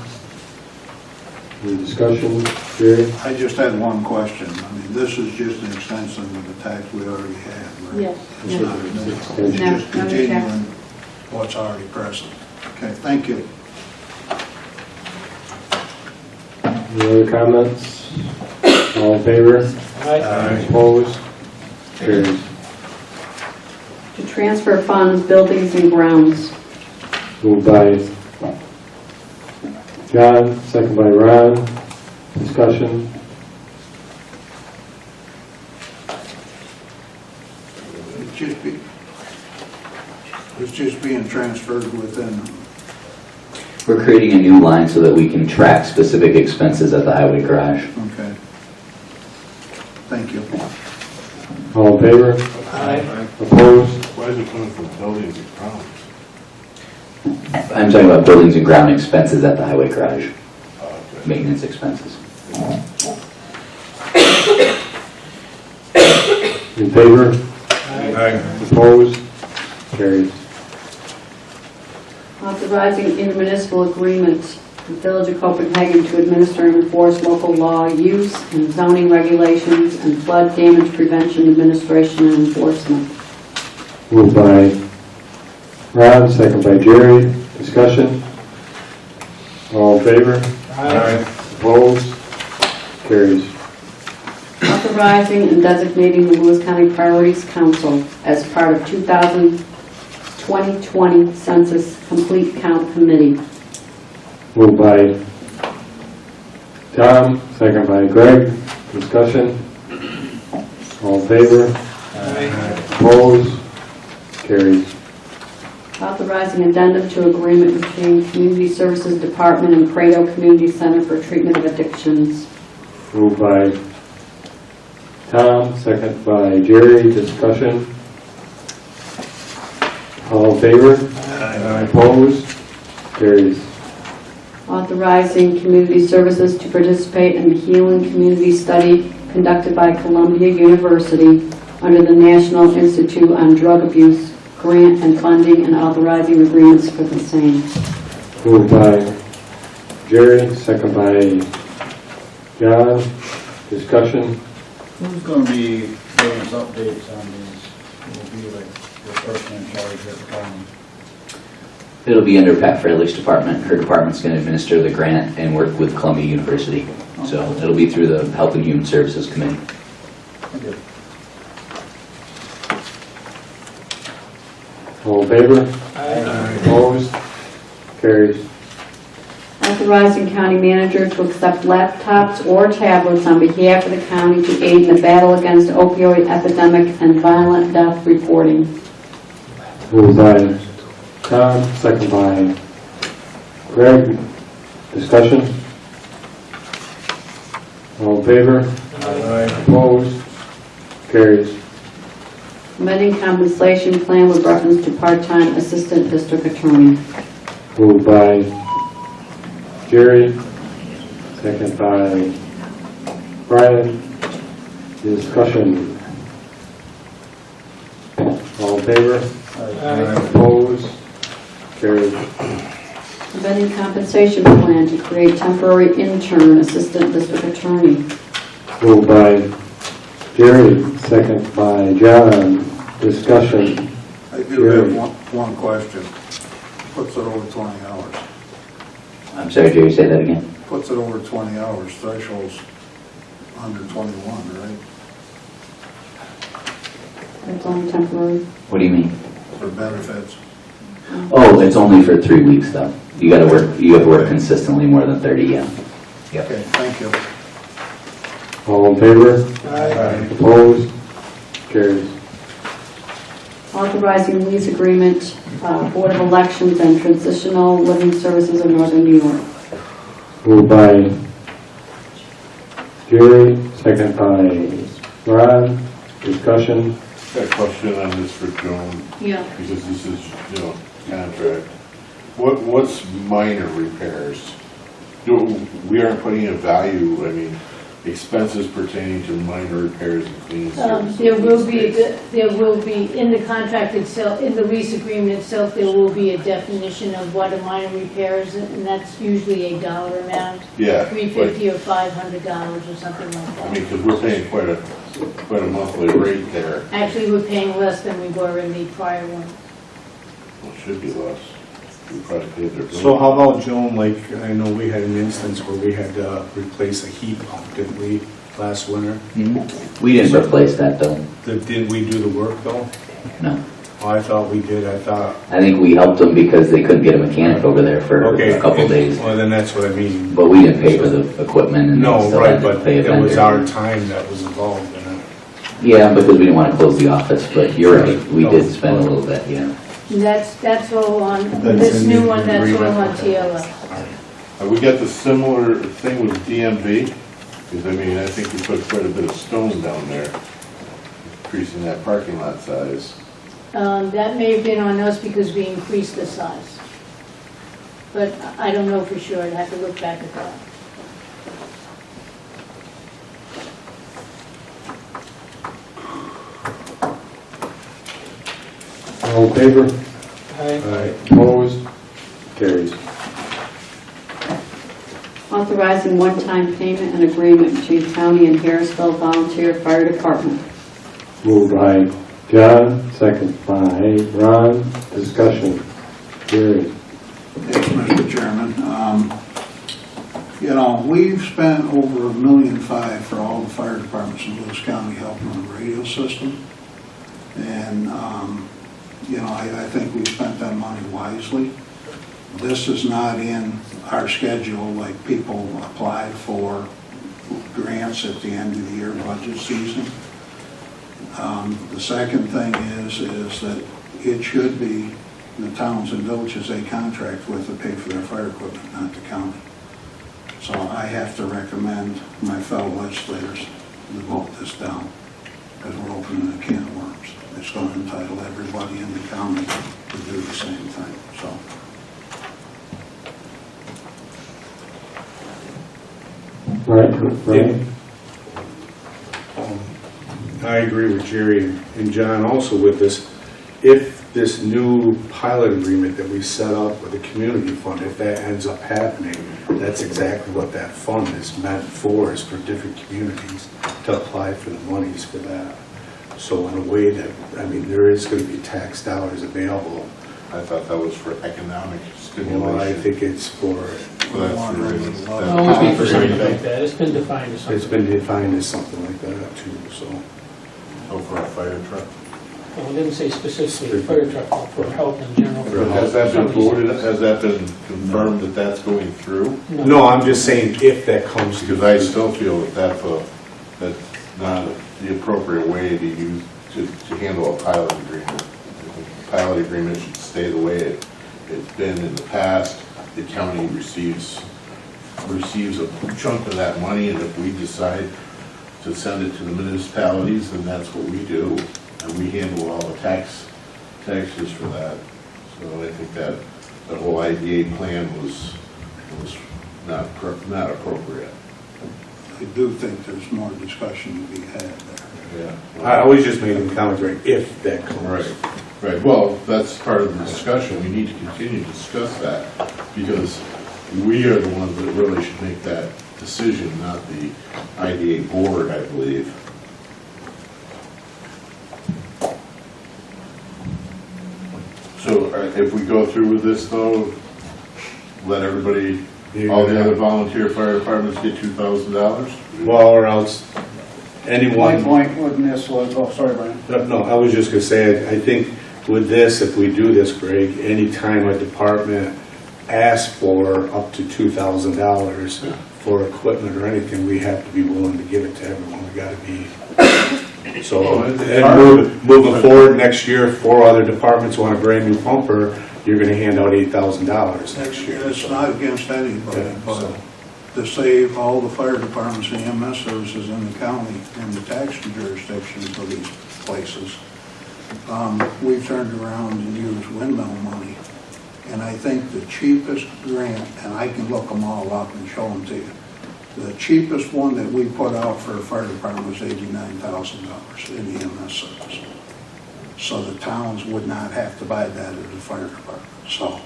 Any discussion? Jerry? I just had one question. I mean, this is just an extension of the tax we already had, right? Yes. It's not new. It's No, just no new continuing what's already present. Okay, thank you. Any other comments? All in favor? Opposed? Carries. To transfer funds, buildings, and grounds. Moved by John, second by Ron. Discussion? It's just being transferred within. We're creating a new line so that we can track specific expenses at the highway garage. Okay. Thank you. All in favor? Opposed? Why is it coming from buildings and grounds? I'm talking about buildings and ground expenses at the highway garage, maintenance expenses. In favor? Aye. Opposed? Carries. Authorizing intermunicipal agreements with Village of Copenhagen to administer and enforce local law, use and zoning regulations, and flood damage prevention, administration, and enforcement. Moved by Ron, second by Jerry. Discussion? All in favor? Opposed? Carries. Authorizing and designating the Lewis County Priorities Council as part of 2020 Census Complete Count Committee. Moved by Tom, second by Greg. Discussion? All in favor? Opposed? Carries. Authorizing addendum to agreement between Community Services Department and Prado Community Center for Treatment of Addictions. Moved by Tom, second by Jerry. Discussion? All in favor? Opposed? Carries. Authorizing Community Services to participate in the Healing Community Study conducted by Columbia University under the National Institute on Drug Abuse grant and funding, and authorizing agreements for the same. Moved by Jerry, second by John. Discussion? Who's going to be giving us updates on these? Who will be like the person in charge of the county? It'll be under Pat Fralich's department. Her department's going to administer the grant and work with Columbia University. So it'll be through the Health and Human Services Committee. Thank you. All in favor? Opposed? Carries. Authorizing county manager to accept laptops or tablets on behalf of the county to aid in the battle against opioid epidemic and violent death reporting. Moved by Tom, second by Greg. Discussion? All in favor? Opposed? Carries. Amending compensation plan with reference to part-time assistant district attorney. Moved by Jerry, second by Brian. Discussion? All in favor? Opposed? Carries. Amending compensation plan to create temporary intern assistant district attorney. Moved by Jerry, second by John. Discussion? I do have one question. Puts it over 20 hours. I'm sorry, Jerry, say that again. Puts it over 20 hours, thresholds under 21, right? It's only temporary. What do you mean? For benefits. Oh, it's only for 3 weeks though. You have to work consistently more than 30, yeah. Okay, thank you. All in favor? Opposed? Carries. Authorizing lease agreement, Board of Elections and Transitional Living Services of Northern New York. Moved by Jerry, second by Ron. Discussion. Got a question on this for Joan, Yeah. because this is, contract. What's minor repairs? We aren't putting a value, expenses pertaining to minor repairs and cleaning services. There will be, in the contract itself, in the lease agreement itself, there will be a definition of what a minor repair is, and that's usually a dollar amount. Yeah. $350 or $500 or something like that. Because we're paying quite a monthly rate there. Actually, we're paying less than we were in the prior one. Well, it should be less. We probably paid their bill. So how about, Joan, I know we had an instance where we had to replace a heat pump, didn't we, last winter? We didn't replace that though. Did we do the work though? No. Oh, I thought we did, I think we helped them because they couldn't get a mechanic over there for Okay. a couple days. Well, then that's what I mean. But we didn't pay for the equipment and No, they still right, had to but pay a it was vendor. our time that was involved in it. Yeah, because we didn't want to close the office, but you're right, we did spend a little bit, yeah. That's all on, That's this in new the one, that's all agreement. on TLF. We got the similar thing with DMV, because I think we put quite a bit of stone down there, increasing that parking lot size. That may have been on us because we increased the size. But I don't know for sure, I'd have to look back at that. All in favor? Aye. Opposed? Carries. Authorizing one-time payment and agreement between County and Harrisville Volunteer Fire Department. Moved by John, second by Ron. Discussion. Jerry. Yes, Mr. Chairman. We've spent over $1.5 million for all the fire departments in Lewis County helping on the radio system. And, I think we spent that money wisely. This is not in our schedule like people apply for grants at the end of the year budget season. The second thing is that it should be the towns and villages they contract with to pay for their fire equipment, not the county. So I have to recommend my fellow legislators to vote this down, because we're opening a can of worms. It's going to entitle everybody in the county to do the same thing, so. All right, Ron. I agree with Jerry and John also with this. If this new pilot agreement that we set up with the community fund, if that ends up happening, that's exactly what that fund is meant for, is for different communities to apply for the monies for that. So in a way that, there is going to be tax dollars available. I thought that was for economic stimulation. Well, I think it's for, Well, that's the reason. Always be for something like that. It's been defined as it's something. been defined as something like that too, so. Oh, for a fire truck. Well, it didn't say specifically a fire truck, but for help in general. Has that been voted, has that been confirmed that that's going through? No, I'm just saying if that comes to. Because I still feel that that's not the appropriate way to use, to handle a pilot agreement. I think the pilot agreement should stay the way it's been in the past. The county receives a chunk of that money, and if we decide to send it to the municipalities, then that's what we do. And we handle all the taxes for that. So I think that the whole IDA plan was not appropriate. I do think there's more discussion to be had there. Yeah. I always just made the comment, right, if that comes. Right. Well, that's part of the discussion. We need to continue to discuss that because we are the ones that really should make that decision, not the IDA board, I believe. So if we go through with this though, let everybody, all the other volunteer fire departments get $2,000? Well, or else anyone. My point with this was, oh, sorry, Brian. No, I was just gonna say, I think with this, if we do this, Greg, anytime a department asks for up to $2,000 for equipment or anything, we have to be willing to give it to everyone. We gotta be. So, and moving forward, next year, if 4 other departments want a brand new pumper, you're gonna hand out $8,000 next year. It's not against anybody, Yeah, but so. to save all the fire departments and EMS services in the county and the tax jurisdictions of these places, we've turned around and used windmill money. And I think the cheapest grant, and I can look them all up and show them to you, the cheapest one that we put out for a fire department was $89,000 in EMS service. So the towns would not have to buy that as a fire department. So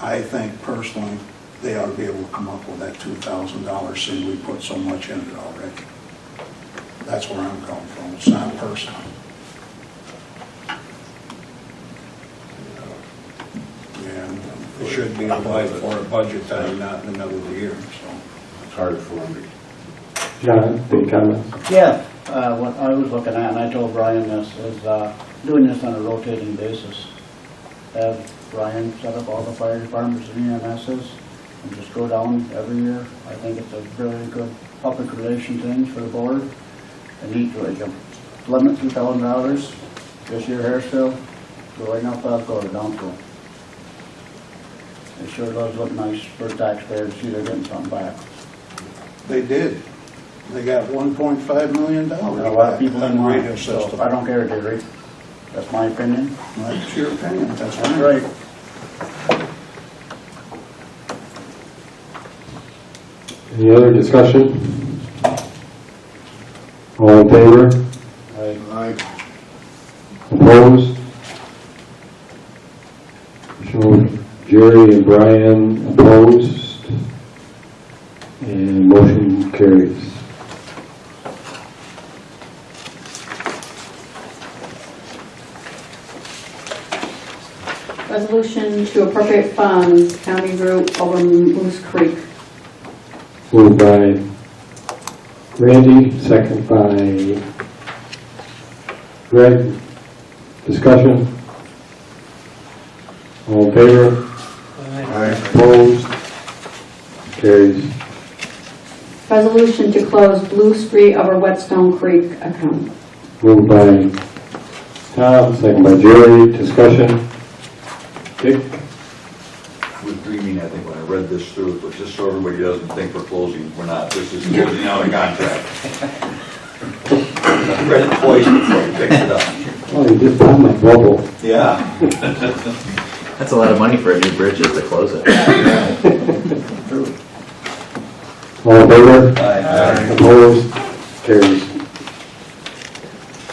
I think personally, they ought to be able to come up with that $2,000 since we put so much in it already. That's where I'm coming from. It's not personal. And it should be applied for a budget time, not in the middle of the year, so. It's hard for me. John, any comments? Yeah, what I was looking at, and I told Brian this, is doing this on a rotating basis. Have Brian set up all the fire departments and EMSs and just go down every year. I think it's a very good public relation thing for the board. And each, like, limit $2,000 this year, Harrisville, going up, go to Downville. It sure does look nice for taxpayers to see they're getting something back. They did. They got $1.5 million. A lot of people didn't on want radio it, so system. I don't care, Jerry. That's my opinion. That's your opinion, that's That's right. right. Any other discussion? All in favor? Opposed? Show Jerry and Brian opposed. And motion carries. Resolution to appropriate funds, county route over Moose Creek. Moved by Randy, second by Greg. Discussion? All in favor? Opposed? Carries. Resolution to close Blue Street over Whetstone Creek account. Moved by Tom, second by Jerry. Discussion? Dick? I was dreaming, I think, when I read this through, but just so everybody doesn't think we're closing, we're not. This is closing out a contract. I read it twice before I picked it up. Oh, you just found my bubble. Yeah. That's a lot of money for a new bridge just to close it. All in favor? Aye. Opposed? Carries.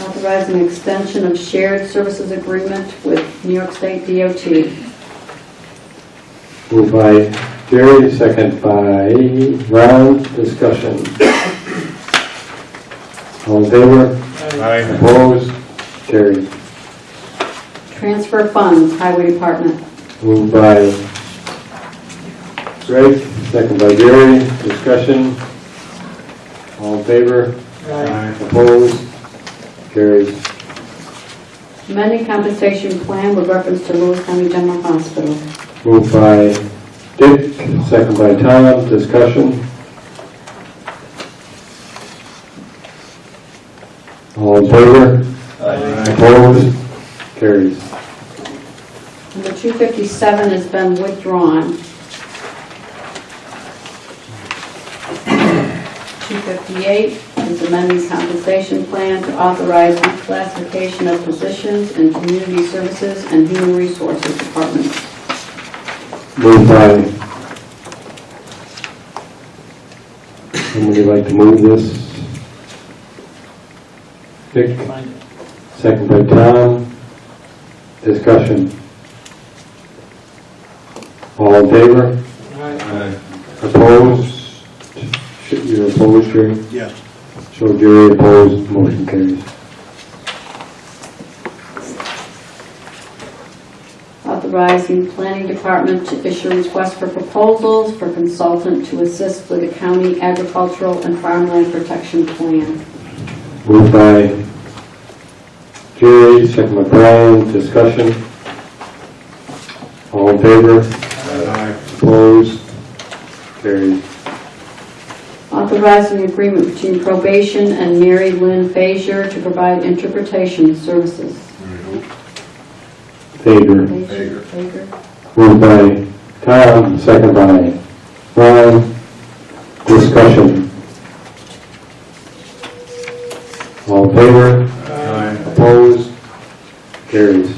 Authorize an extension of shared services agreement with New York State DOT. Moved by Jerry, second by Ron. Discussion. All in favor? Opposed? Carried. Transfer funds, Highway Department. Moved by Greg, second by Jerry. Discussion. All in favor? Opposed? Carried. Amending compensation plan with reference to Lewis County General Hospital. Moved by Dick, second by Tom. Discussion. All in favor? Opposed? Carries. Number 257 has been withdrawn. 258 is amending compensation plan to authorize reclassification of positions in Community Services and Human Resources Departments. Moved by, somebody like to move this? Dick, second by Tom. Discussion. All in favor? Opposed? You're opposed, Jerry? Yes. So Jerry opposed, motion carries. Authorizing Planning Department to issue requests for proposals for consultant to assist with the county agricultural and farmland protection plan. Moved by Jerry, second by Brian, discussion. All in favor? Opposed? Carried. Authorizing agreement between probation and Mary Lynn Fazier to provide interpretation services. Favor. Fazier. Moved by Tom, second by Brian, discussion. All in favor? Opposed? Carries.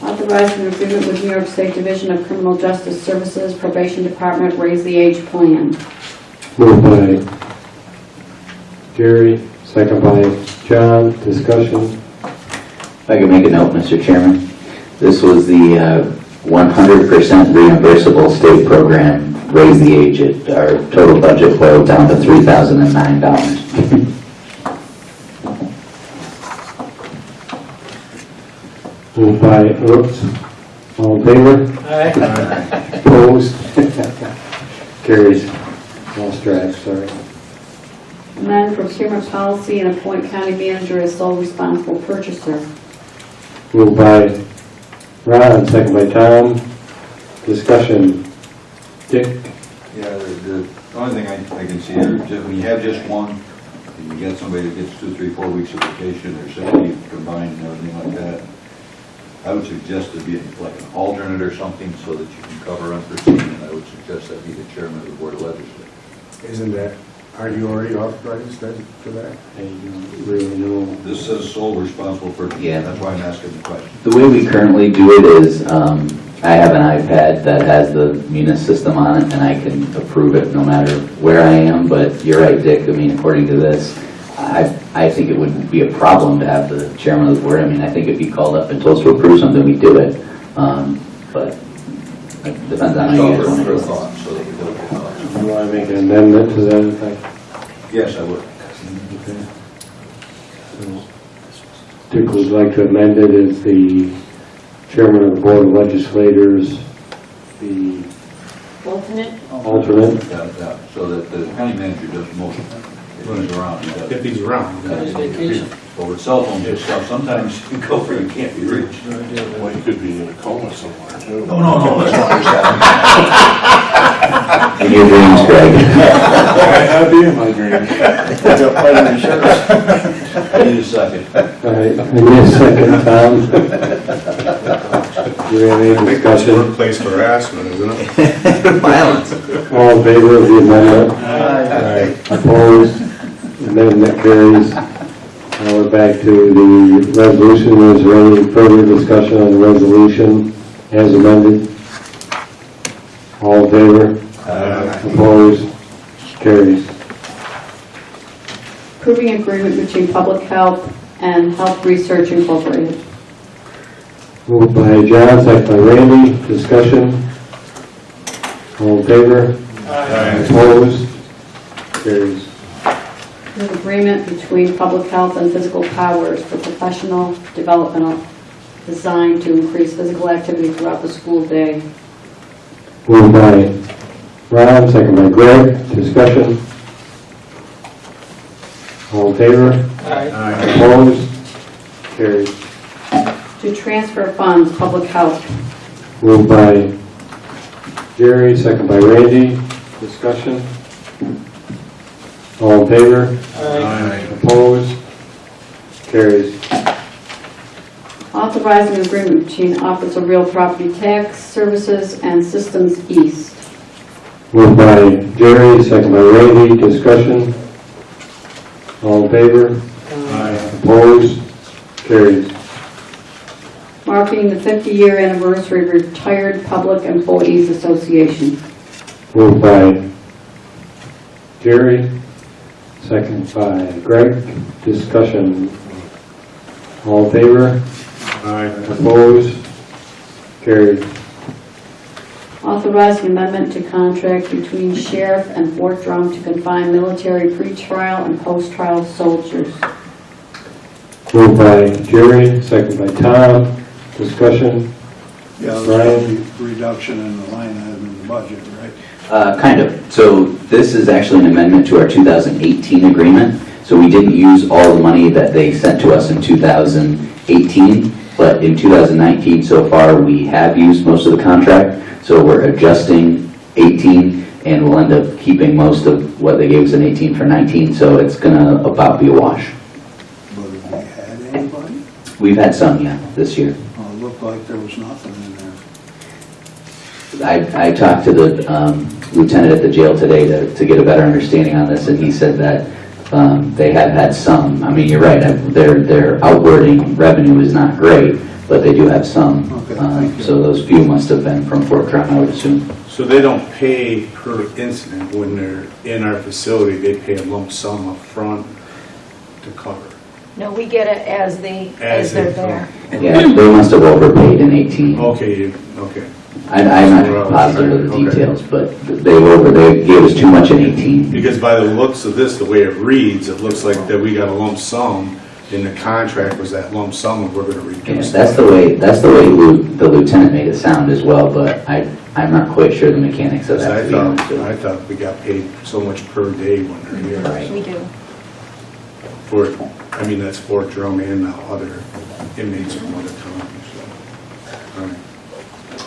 Authorizing agreement with New York State Division of Criminal Justice Services Probation Department Raise the Age Plan. Moved by Jerry, second by John, discussion. If I could make a note, Mr. Chairman, this was the 100% reimbursable state program, Raise the Age. Our total budget boiled down to $3,009. Moved by, oops, all in favor? Opposed? Carries. Lost track, sorry. Amend procurement policy and appoint county manager as sole responsible purchaser. Moved by Ron, second by Tom, discussion. Dick? Yeah, the only thing I can see here, is that when you have just one, and you get somebody that gets 2, 3, 4 weeks of vacation, or sick leave combined and everything like that, I would suggest it be like an alternate or something so that you can cover unforeseen, and I would suggest that be the chairman of the board of legislators. Isn't that, are you already authorized for that? I don't really know. This says sole responsible person. Yeah. That's why I'm asking the question. The way we currently do it is, I have an iPad that has the Munis system on it, and I can approve it no matter where I am, but you're right, Dick, I mean, according to this, I think it wouldn't be a problem to have the chairman of the board. I mean, I think if he called up and told us to approve something, we'd do it, but it depends on how you guys want to do For it. thought, so that we don't get lost. You want to make an amendment to that effect? Yes, I would. Okay. So, Dick would like to amend it as the chairman of the board of legislators, the Alternate? alternate. Yeah, so that the county manager does most of it. If he's around, he does. If he's around. On his vacation. But with cell phones and stuff, sometimes you go for you can't be reached. Well, he could be in a coma somewhere, too. No, that's not your In your dreams, Greg. I'd be in my dreams. I need a second. All right, I need a second, Tom. Do you have any discussion? Workplace harassment, isn't it? Violence. All in favor of the amendment? Opposed? Amendment carries. Now we're back to the resolution. Is there any further discussion on the resolution as amended? All in favor? Opposed? Carries. Approving agreement between Public Health and Health Research Incorporated. Moved by John, second by Randy. Discussion? All in favor? Opposed? Carries. An agreement between Public Health and Physical Powers for professional development designed to increase physical activity throughout the school day. Moved by Ron, second by Greg. Discussion? All in favor? Opposed? Carries. To transfer funds, Public Health. Moved by Jerry, second by Randy. Discussion? All in favor? Opposed? Carries. Authorizing agreement between Office of Real Property Tax Services and Systems East. Moved by Jerry, second by Randy. Discussion? All in favor? Opposed? Carries. Marking the 50-year anniversary of Retired Public Employees Association. Moved by Jerry, second by Greg. Discussion? All in favor? Opposed? Carried. Authorizing amendment to contract between Sheriff and Fort Drum to confine military pre-trial and post-trial soldiers. Moved by Jerry, second by Tom. Discussion? Yeah, Brian? there's a reduction in the line item in the budget, right? Kind of. So this is actually an amendment to our 2018 agreement. So So we didn't use all the money that they sent to us in 2018, but in 2019 so far, we have used most of the contract. So we're adjusting 18, and we'll end up keeping most of what they gave us in 18 for 19, so it's gonna about be a wash. But have we had anybody? We've had some, yeah, this year. It looked like there was nothing in there. I talked to the lieutenant at the jail today to get a better understanding on this, and he said that they have had some. I mean, you're right, their outwarding revenue is not great, but they do have some. Okay, thank you. So those few must have been from Fort Drum, I would assume. So they don't pay per incident when they're in our facility, they pay a lump sum up front to cover. No, we get it as they're there. Yeah, they must have overpaid in 18. Okay, okay. I'm not positive of the Okay. details, but they gave us too much in 18. Because by the looks of this, the way it reads, it looks like that we got a lump sum, and the contract was that lump sum, and we're gonna Yeah, reduce that's that. the way the lieutenant made it sound as well, but I'm not quite sure the mechanics of that. to be honest with you. I thought we got paid so much per day when they're here. Right. We do. That's Fort Drum and other inmates from other counties. So. All right.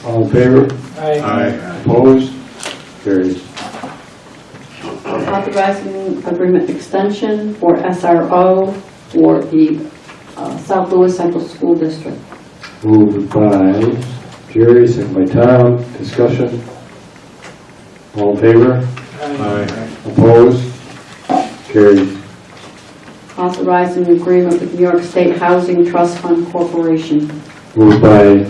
All in favor? Aye. Opposed? Carried. Authorizing agreement extension for SRO for the South Louis Central School District. Moved by Jerry, second by Tom. Discussion? All in favor? Aye. Opposed? Carried. Authorizing agreement with New York State Housing Trust Fund Corporation. Moved by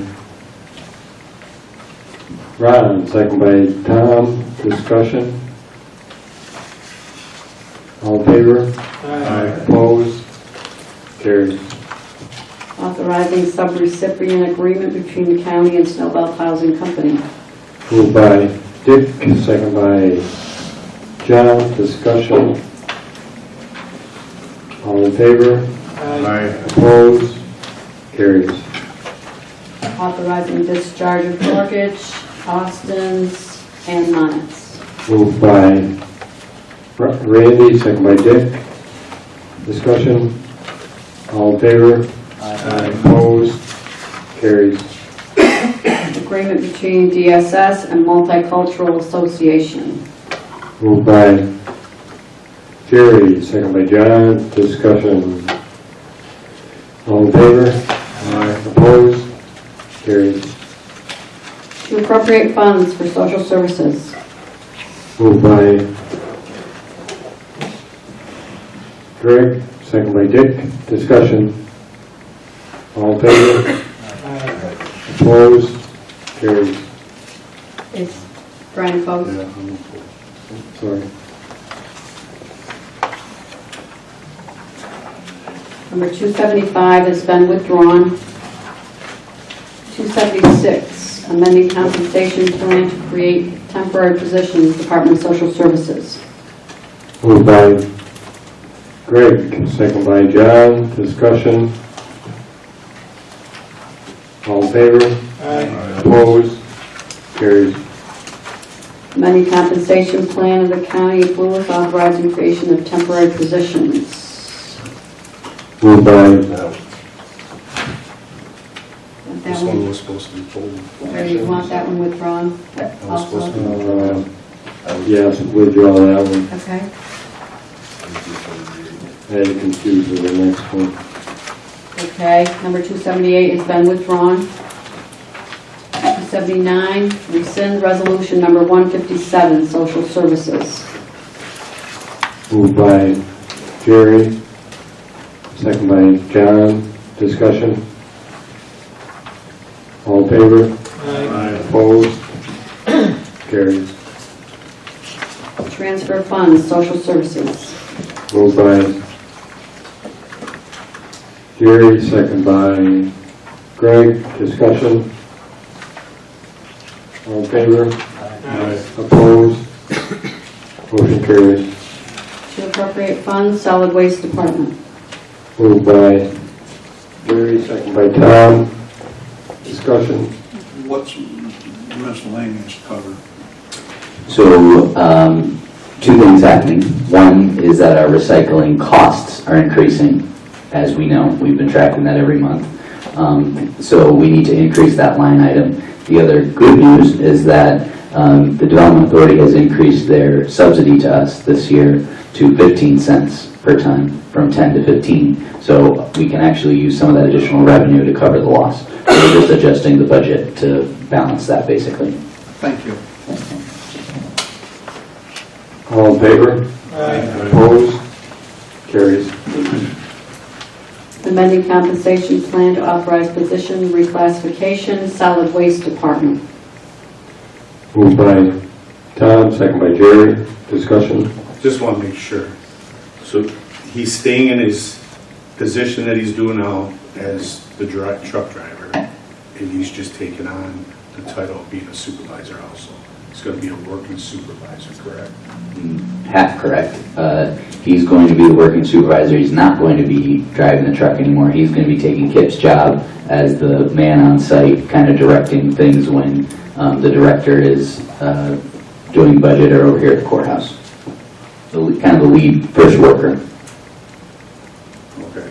Ron, second by Tom. Discussion? All in favor? Aye. Opposed? Carried. Authorizing subrecipient agreement between the county and Snowbelt Housing Company. Moved by Dick, second by John. Discussion? All in favor? Aye. Opposed? Carries. Authorizing discharge of mortgage, Austin's, and Monets. Moved by Randy, second by Dick. Discussion? All in favor? Aye. Opposed? Carries. Agreement between DSS and Multicultural Association. Moved by Jerry, second by John. Discussion? All in favor? Aye. Opposed? Carries. To appropriate funds for social services. Moved by Greg, second by Dick. Discussion? All in favor? Opposed? Carries. Is Brian opposed? Yeah, I'm sorry. Number 275 has been withdrawn. 276, amending compensation plan to create temporary positions, Department of Social Services. Moved by Greg, second by John. Discussion? All in favor? Opposed? Carries. Amending compensation plan of the County of Lewis authorizing creation of temporary positions. Moved by Want This that one one? was supposed to be pulled. Or you want that one withdrawn? That was supposed to Also? be yes, withdraw that one. Okay. I had it confused with the next one. Okay, number 278 has been withdrawn. 279, rescind resolution number 157, social services. Moved by Jerry, second by John. Discussion? All in favor? Aye. Opposed? Carries. Transfer funds, social services. Moved by Jerry, second by Greg. Discussion? All in favor? Aye. Opposed? Motion carries. To appropriate funds, solid waste department. Moved by Jerry, second by Tom. Discussion? What's miscellaneous covered? So, two things happening. One is that our recycling costs are increasing, as we know. We've been tracking that every month. So we need to increase that line item. The other good news is that the Development Authority has increased their subsidy to us this year to 15 cents per ton from 10 to 15. So we can actually use some of that additional revenue to cover the loss. So we're just adjusting the budget to balance that basically. Thank you. All in favor? Opposed? Carries. Amending compensation plan to authorize position reclassification, solid waste department. Moved by Tom, second by Jerry. Discussion? Just want to make sure. So he's staying in his position that he's doing now as the truck driver, and he's just taking on the title of being a supervisor also. He's going to be a working supervisor, correct? Half correct. He's going to be the working supervisor. He's not going to be driving the truck anymore. He's going to be taking Kip's job as the man on site, kind of directing things when the director is doing budget or over here at the courthouse. So kind of the lead first worker. Okay.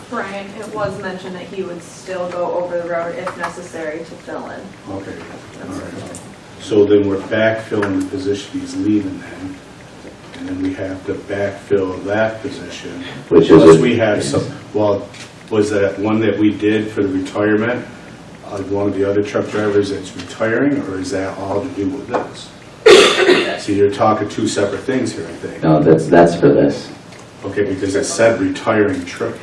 Brian, it was mentioned that he would still go over the road if necessary to fill in. Okay. All right. So then we're backfilling the position he's leaving then, and then we have to backfill that position. Which is Plus we have some, well, was that one that we did for the retirement, one of the other truck drivers that's retiring, or is that all to do with this? So you're talking two separate things here, I think. No, that's for this. Okay, because it said retiring truck.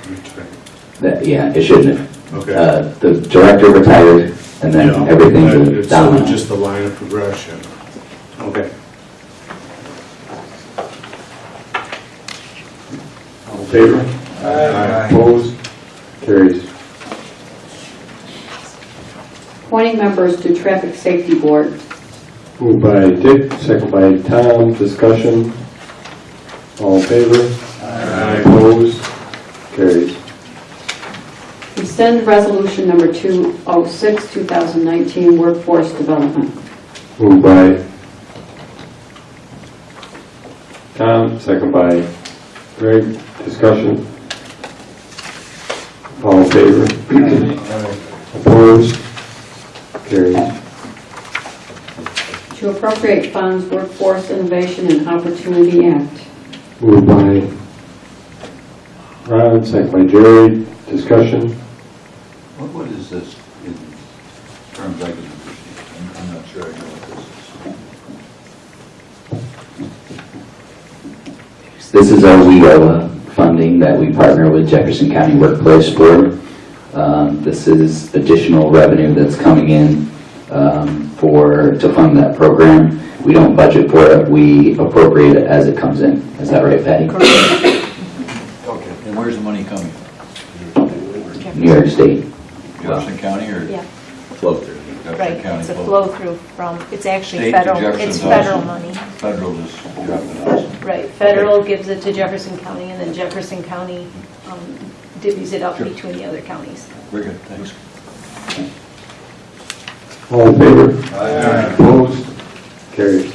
Yeah, it shouldn't have. Okay. The director retired, and then Yeah, everything it's down. so just the line of progression. Okay. All in favor? Aye. Opposed? Carries. Appointing members to Traffic Safety Board. Moved by Dick, second by Tom. Discussion? All in favor? Opposed? Carries. Rescind resolution number 206, 2019, workforce development. Moved by Tom, second by Greg. Discussion? All in favor? Opposed? Carries. To appropriate funds, Workforce Innovation and Opportunity Act. Moved by Ron, second by Jerry. Discussion? What is this in terms I can understand? I'm not sure I know what this is. This is our WEOA funding that we partner with Jefferson County Workplace Board. This is additional revenue that's coming in to fund that program. We don't budget for it, we appropriate it as it comes in. Is that right, Patty? Okay, and where's the money coming? New York State. Jefferson County or? Yeah, Flow through. right, it's a flow through from, it's actually State to federal, Jefferson it's to federal us. money. Federal just dropped it out. Right, federal gives it to Jefferson County, and then Jefferson County divvies it up Sure. between the other counties. Very good, thanks. All in favor? Opposed? Carries.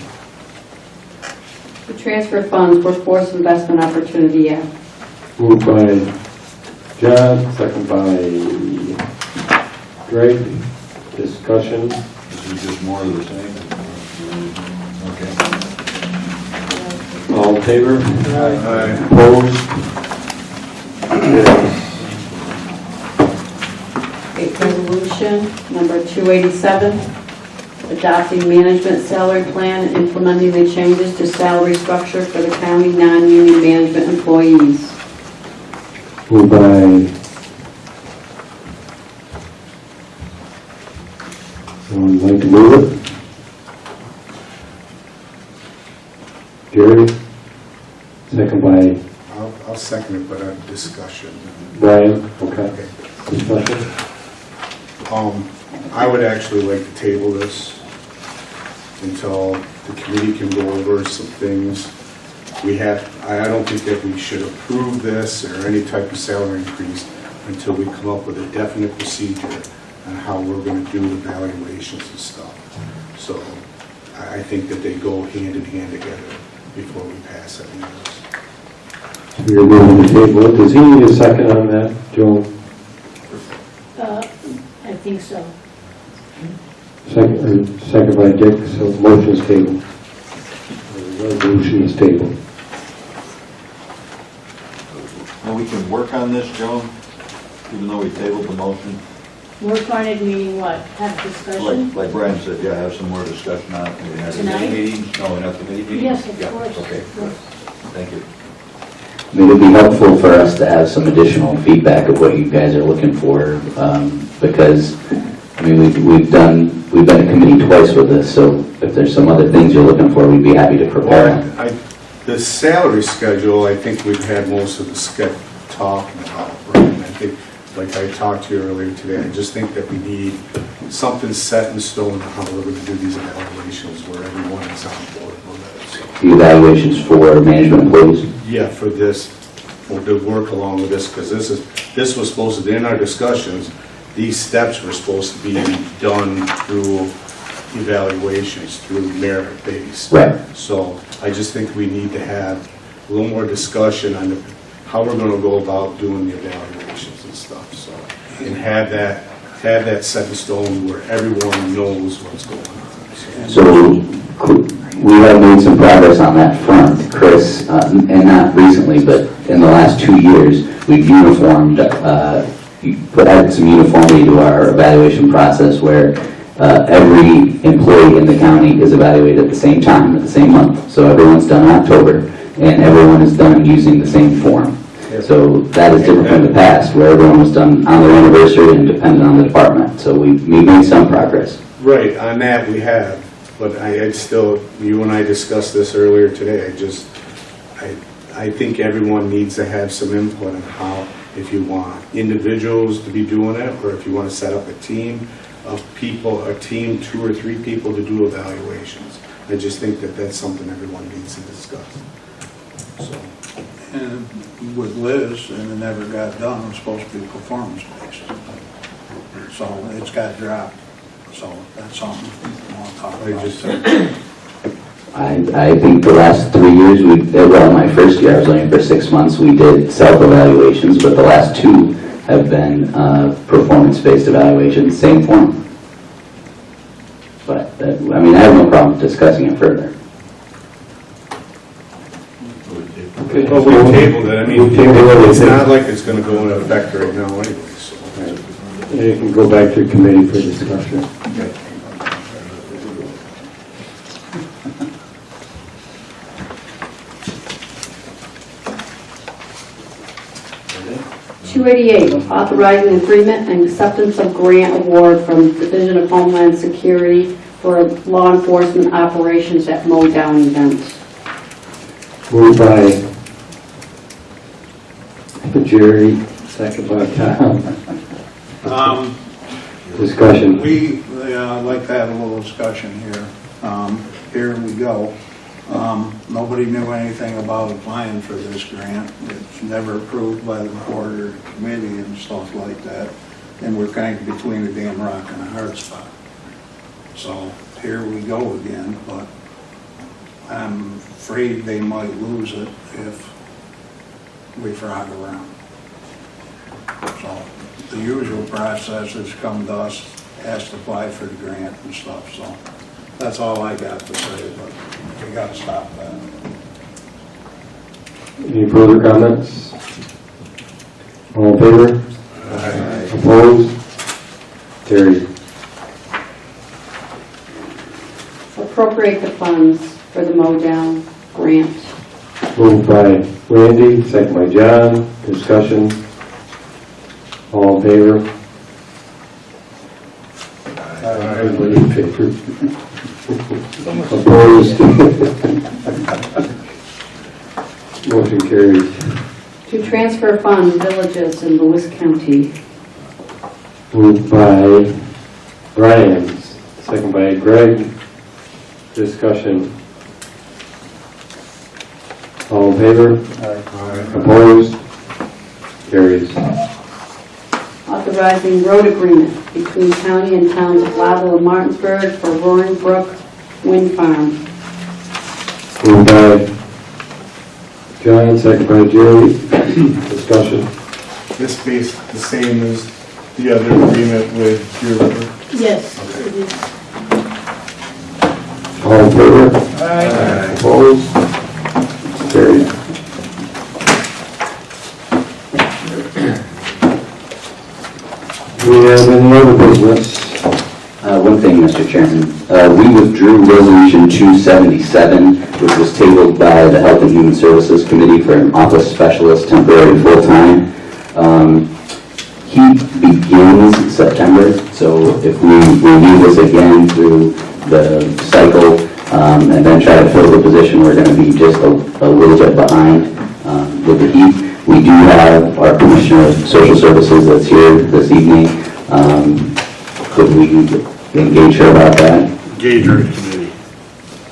To transfer funds, Workforce Investment Opportunity Act. Moved by John, second by Greg. Discussion? This is just more of the same? Okay. All in favor? Opposed? Carries. A resolution number 287, adopting management salary plan and implementing the changes to salary structure for the county non-union management employees. Moved by someone like to move it? Gary? Second by I'll second it, but a discussion. Brian. Okay. Discussion? I would actually like to table this until the committee can go over some things. I don't think that we should approve this or any type of salary increase until we come up with a definite procedure on how we're going to do evaluations and stuff. So I think that they go hand in hand together. before we pass it. So you're moving the table. Does he need a second on that, Joe? I think so. Second by Dick, so motion's tabled. Resolution is tabled. And we can work on this, Joan, even though we tabled the motion? Work on it, meaning what? Have discussion? Like Brian said, yeah, have some more discussion on it. Maybe have Tonight? committee meetings? No, not committee meetings? Yes, of Yeah, course. okay, good. Thank you. I mean, it would be helpful for us to have some additional feedback of what you guys are looking for, because, I mean, we've been to committee twice with this, so if there's some other things you're looking for, we'd be happy to prepare. The salary schedule, I think we've had most of the talking about, right? And I think, like I talked to you earlier today, I just think that we need something set in stone on how we're going to do these evaluations where everyone is on board with it. So, The evaluations for management employees. yeah, for the work along with this, because this was supposed to, in our discussions, these steps were supposed to be done through evaluations, through merit-based. Right. So I just think we need to have a little more discussion on how we're going to go about doing the evaluations and stuff, so. And have that set in stone where everyone knows what's going on. So we have made some progress on that front, Chris, and not recently, but in the last 2 years, we've uniformed, added some uniformity to our evaluation process where every employee in the county is evaluated at the same time, at the same month. So everyone's done in October, and everyone is done using the same form. So that is different from the past, where everyone was done on their anniversary and dependent on the department. So we've made some progress. Right, on that we have, but I'd still, you and I discussed this earlier today, I think everyone needs to have some input on how, if you want individuals to be doing it, or if you want to set up a team of people, a team, 2 or 3 people to do evaluations. I just think that that's something everyone needs to discuss. So. And with Liz, and it never got done, it was supposed to be performance-based. So it's got dropped. So that's something I want to talk about. I think the last 3 years, well, my first year, I was only for 6 months, we did self-evaluations, but the last 2 have been performance-based evaluations, same form. But, I mean, I have no problem discussing it further. Okay, well, we tabled it, I mean, it's not like it's going to go into effect right now anyway, so. And you can go back to committee for discussion. Okay. 288, authorizing agreement and acceptance of grant award from Division of Homeland Security for law enforcement operations at Modown events. Moved by Jerry, second by Tom. Discussion. I'd like to have a little discussion here. Here we go. Nobody knew anything about applying for this grant. It's never approved by the board or committee and stuff like that. And we're kind of between a damn rock and a hard spot. So here we go again, but I'm afraid they might lose it if we frog around. So the usual process is come to us, ask to apply for the grant and stuff, so that's all I got to say, but we got to stop that. Any further comments? All in favor? Aye. Opposed? Carried. Appropriate the funds for the Modown grant. Moved by Randy, second by John. Discussion. All in favor? Everybody in favor? Opposed? Motion carries. To transfer funds, villages in Lewis County. Moved by Brian, second by Greg. Discussion. All in favor? Opposed? Carries. Authorizing road agreement between county and towns of Blattle and Martinsburg for Roaring Brook Wind Farm. Moved by John, second by Jerry. Discussion. This based the same as the other agreement with Deer River? Yes, it is. All in favor? Aye. Opposed? Carried. Do we have any other business? One thing, Mr. Chairman. We withdrew Resolution 277, which was tabled by the Health and Human Services Committee for an office specialist, temporary full-time. He begins September, so if we renew this again through the cycle and then try to fill the position, we're going to be just a little bit behind with the heat. We do have our Commissioner of Social Services that's here this evening. Could we engage her about that? Engage her committee.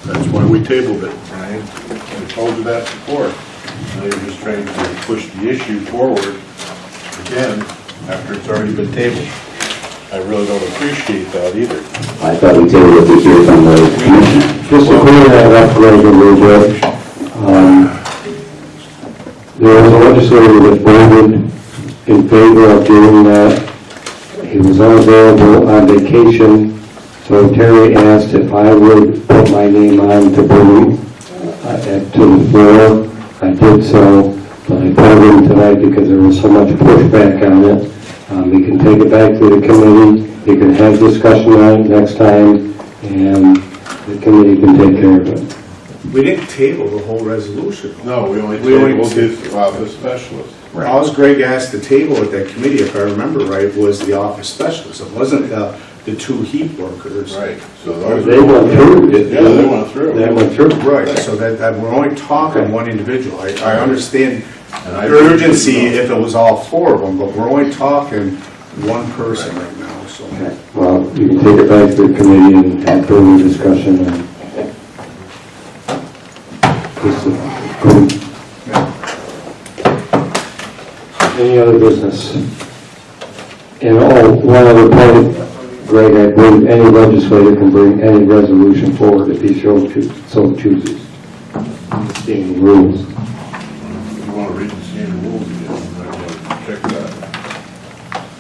That's why we tabled it, Brian. I told you that before. Now you're just trying to push the issue forward again after it's already been tabled. I really don't appreciate that either. I thought we tabled it to hear from the Commissioner. Just to clear that up, Greg, a little bit. There was a legislator that voted in favor of doing that. He was unavailable on vacation, so Terry asked if I would put my name on to bring to the floor. I did so, but I told him tonight because there was so much pushback on it. We can take it back to the committee, you can have discussion on it next time, and the committee can take care of it. We didn't table the whole resolution. No, we only We only- tabled his office specialist. All Greg asked the table at that committee, if I remember right, was the office specialist. It wasn't the two heat workers. Right. So those They went through, Yeah, they went through. They went through. Right, so that we're only talking one individual. I understand And I- urgency if it was all four of them, but we're only talking one person right now, so. Well, you can take it back to the committee and have further discussion and just approve. Any other business? And one other point, Greg, I believe any legislator can bring any resolution forward if he so chooses. Seeing the rules. You want to read the standard rules again, I want to check that.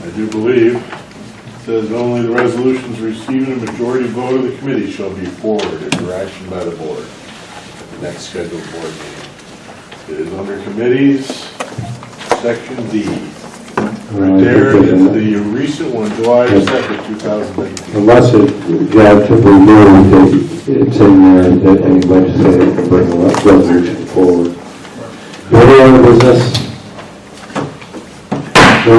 I do believe, it says only the resolutions receiving a majority vote of the committee shall be forwarded for action by the board at the next scheduled board meeting. It is under committees, section D. Right there is the recent one, July 2nd, 2019. Unless it got to be moved, it's in there that any legislator can bring a resolution forward. Any other business? No,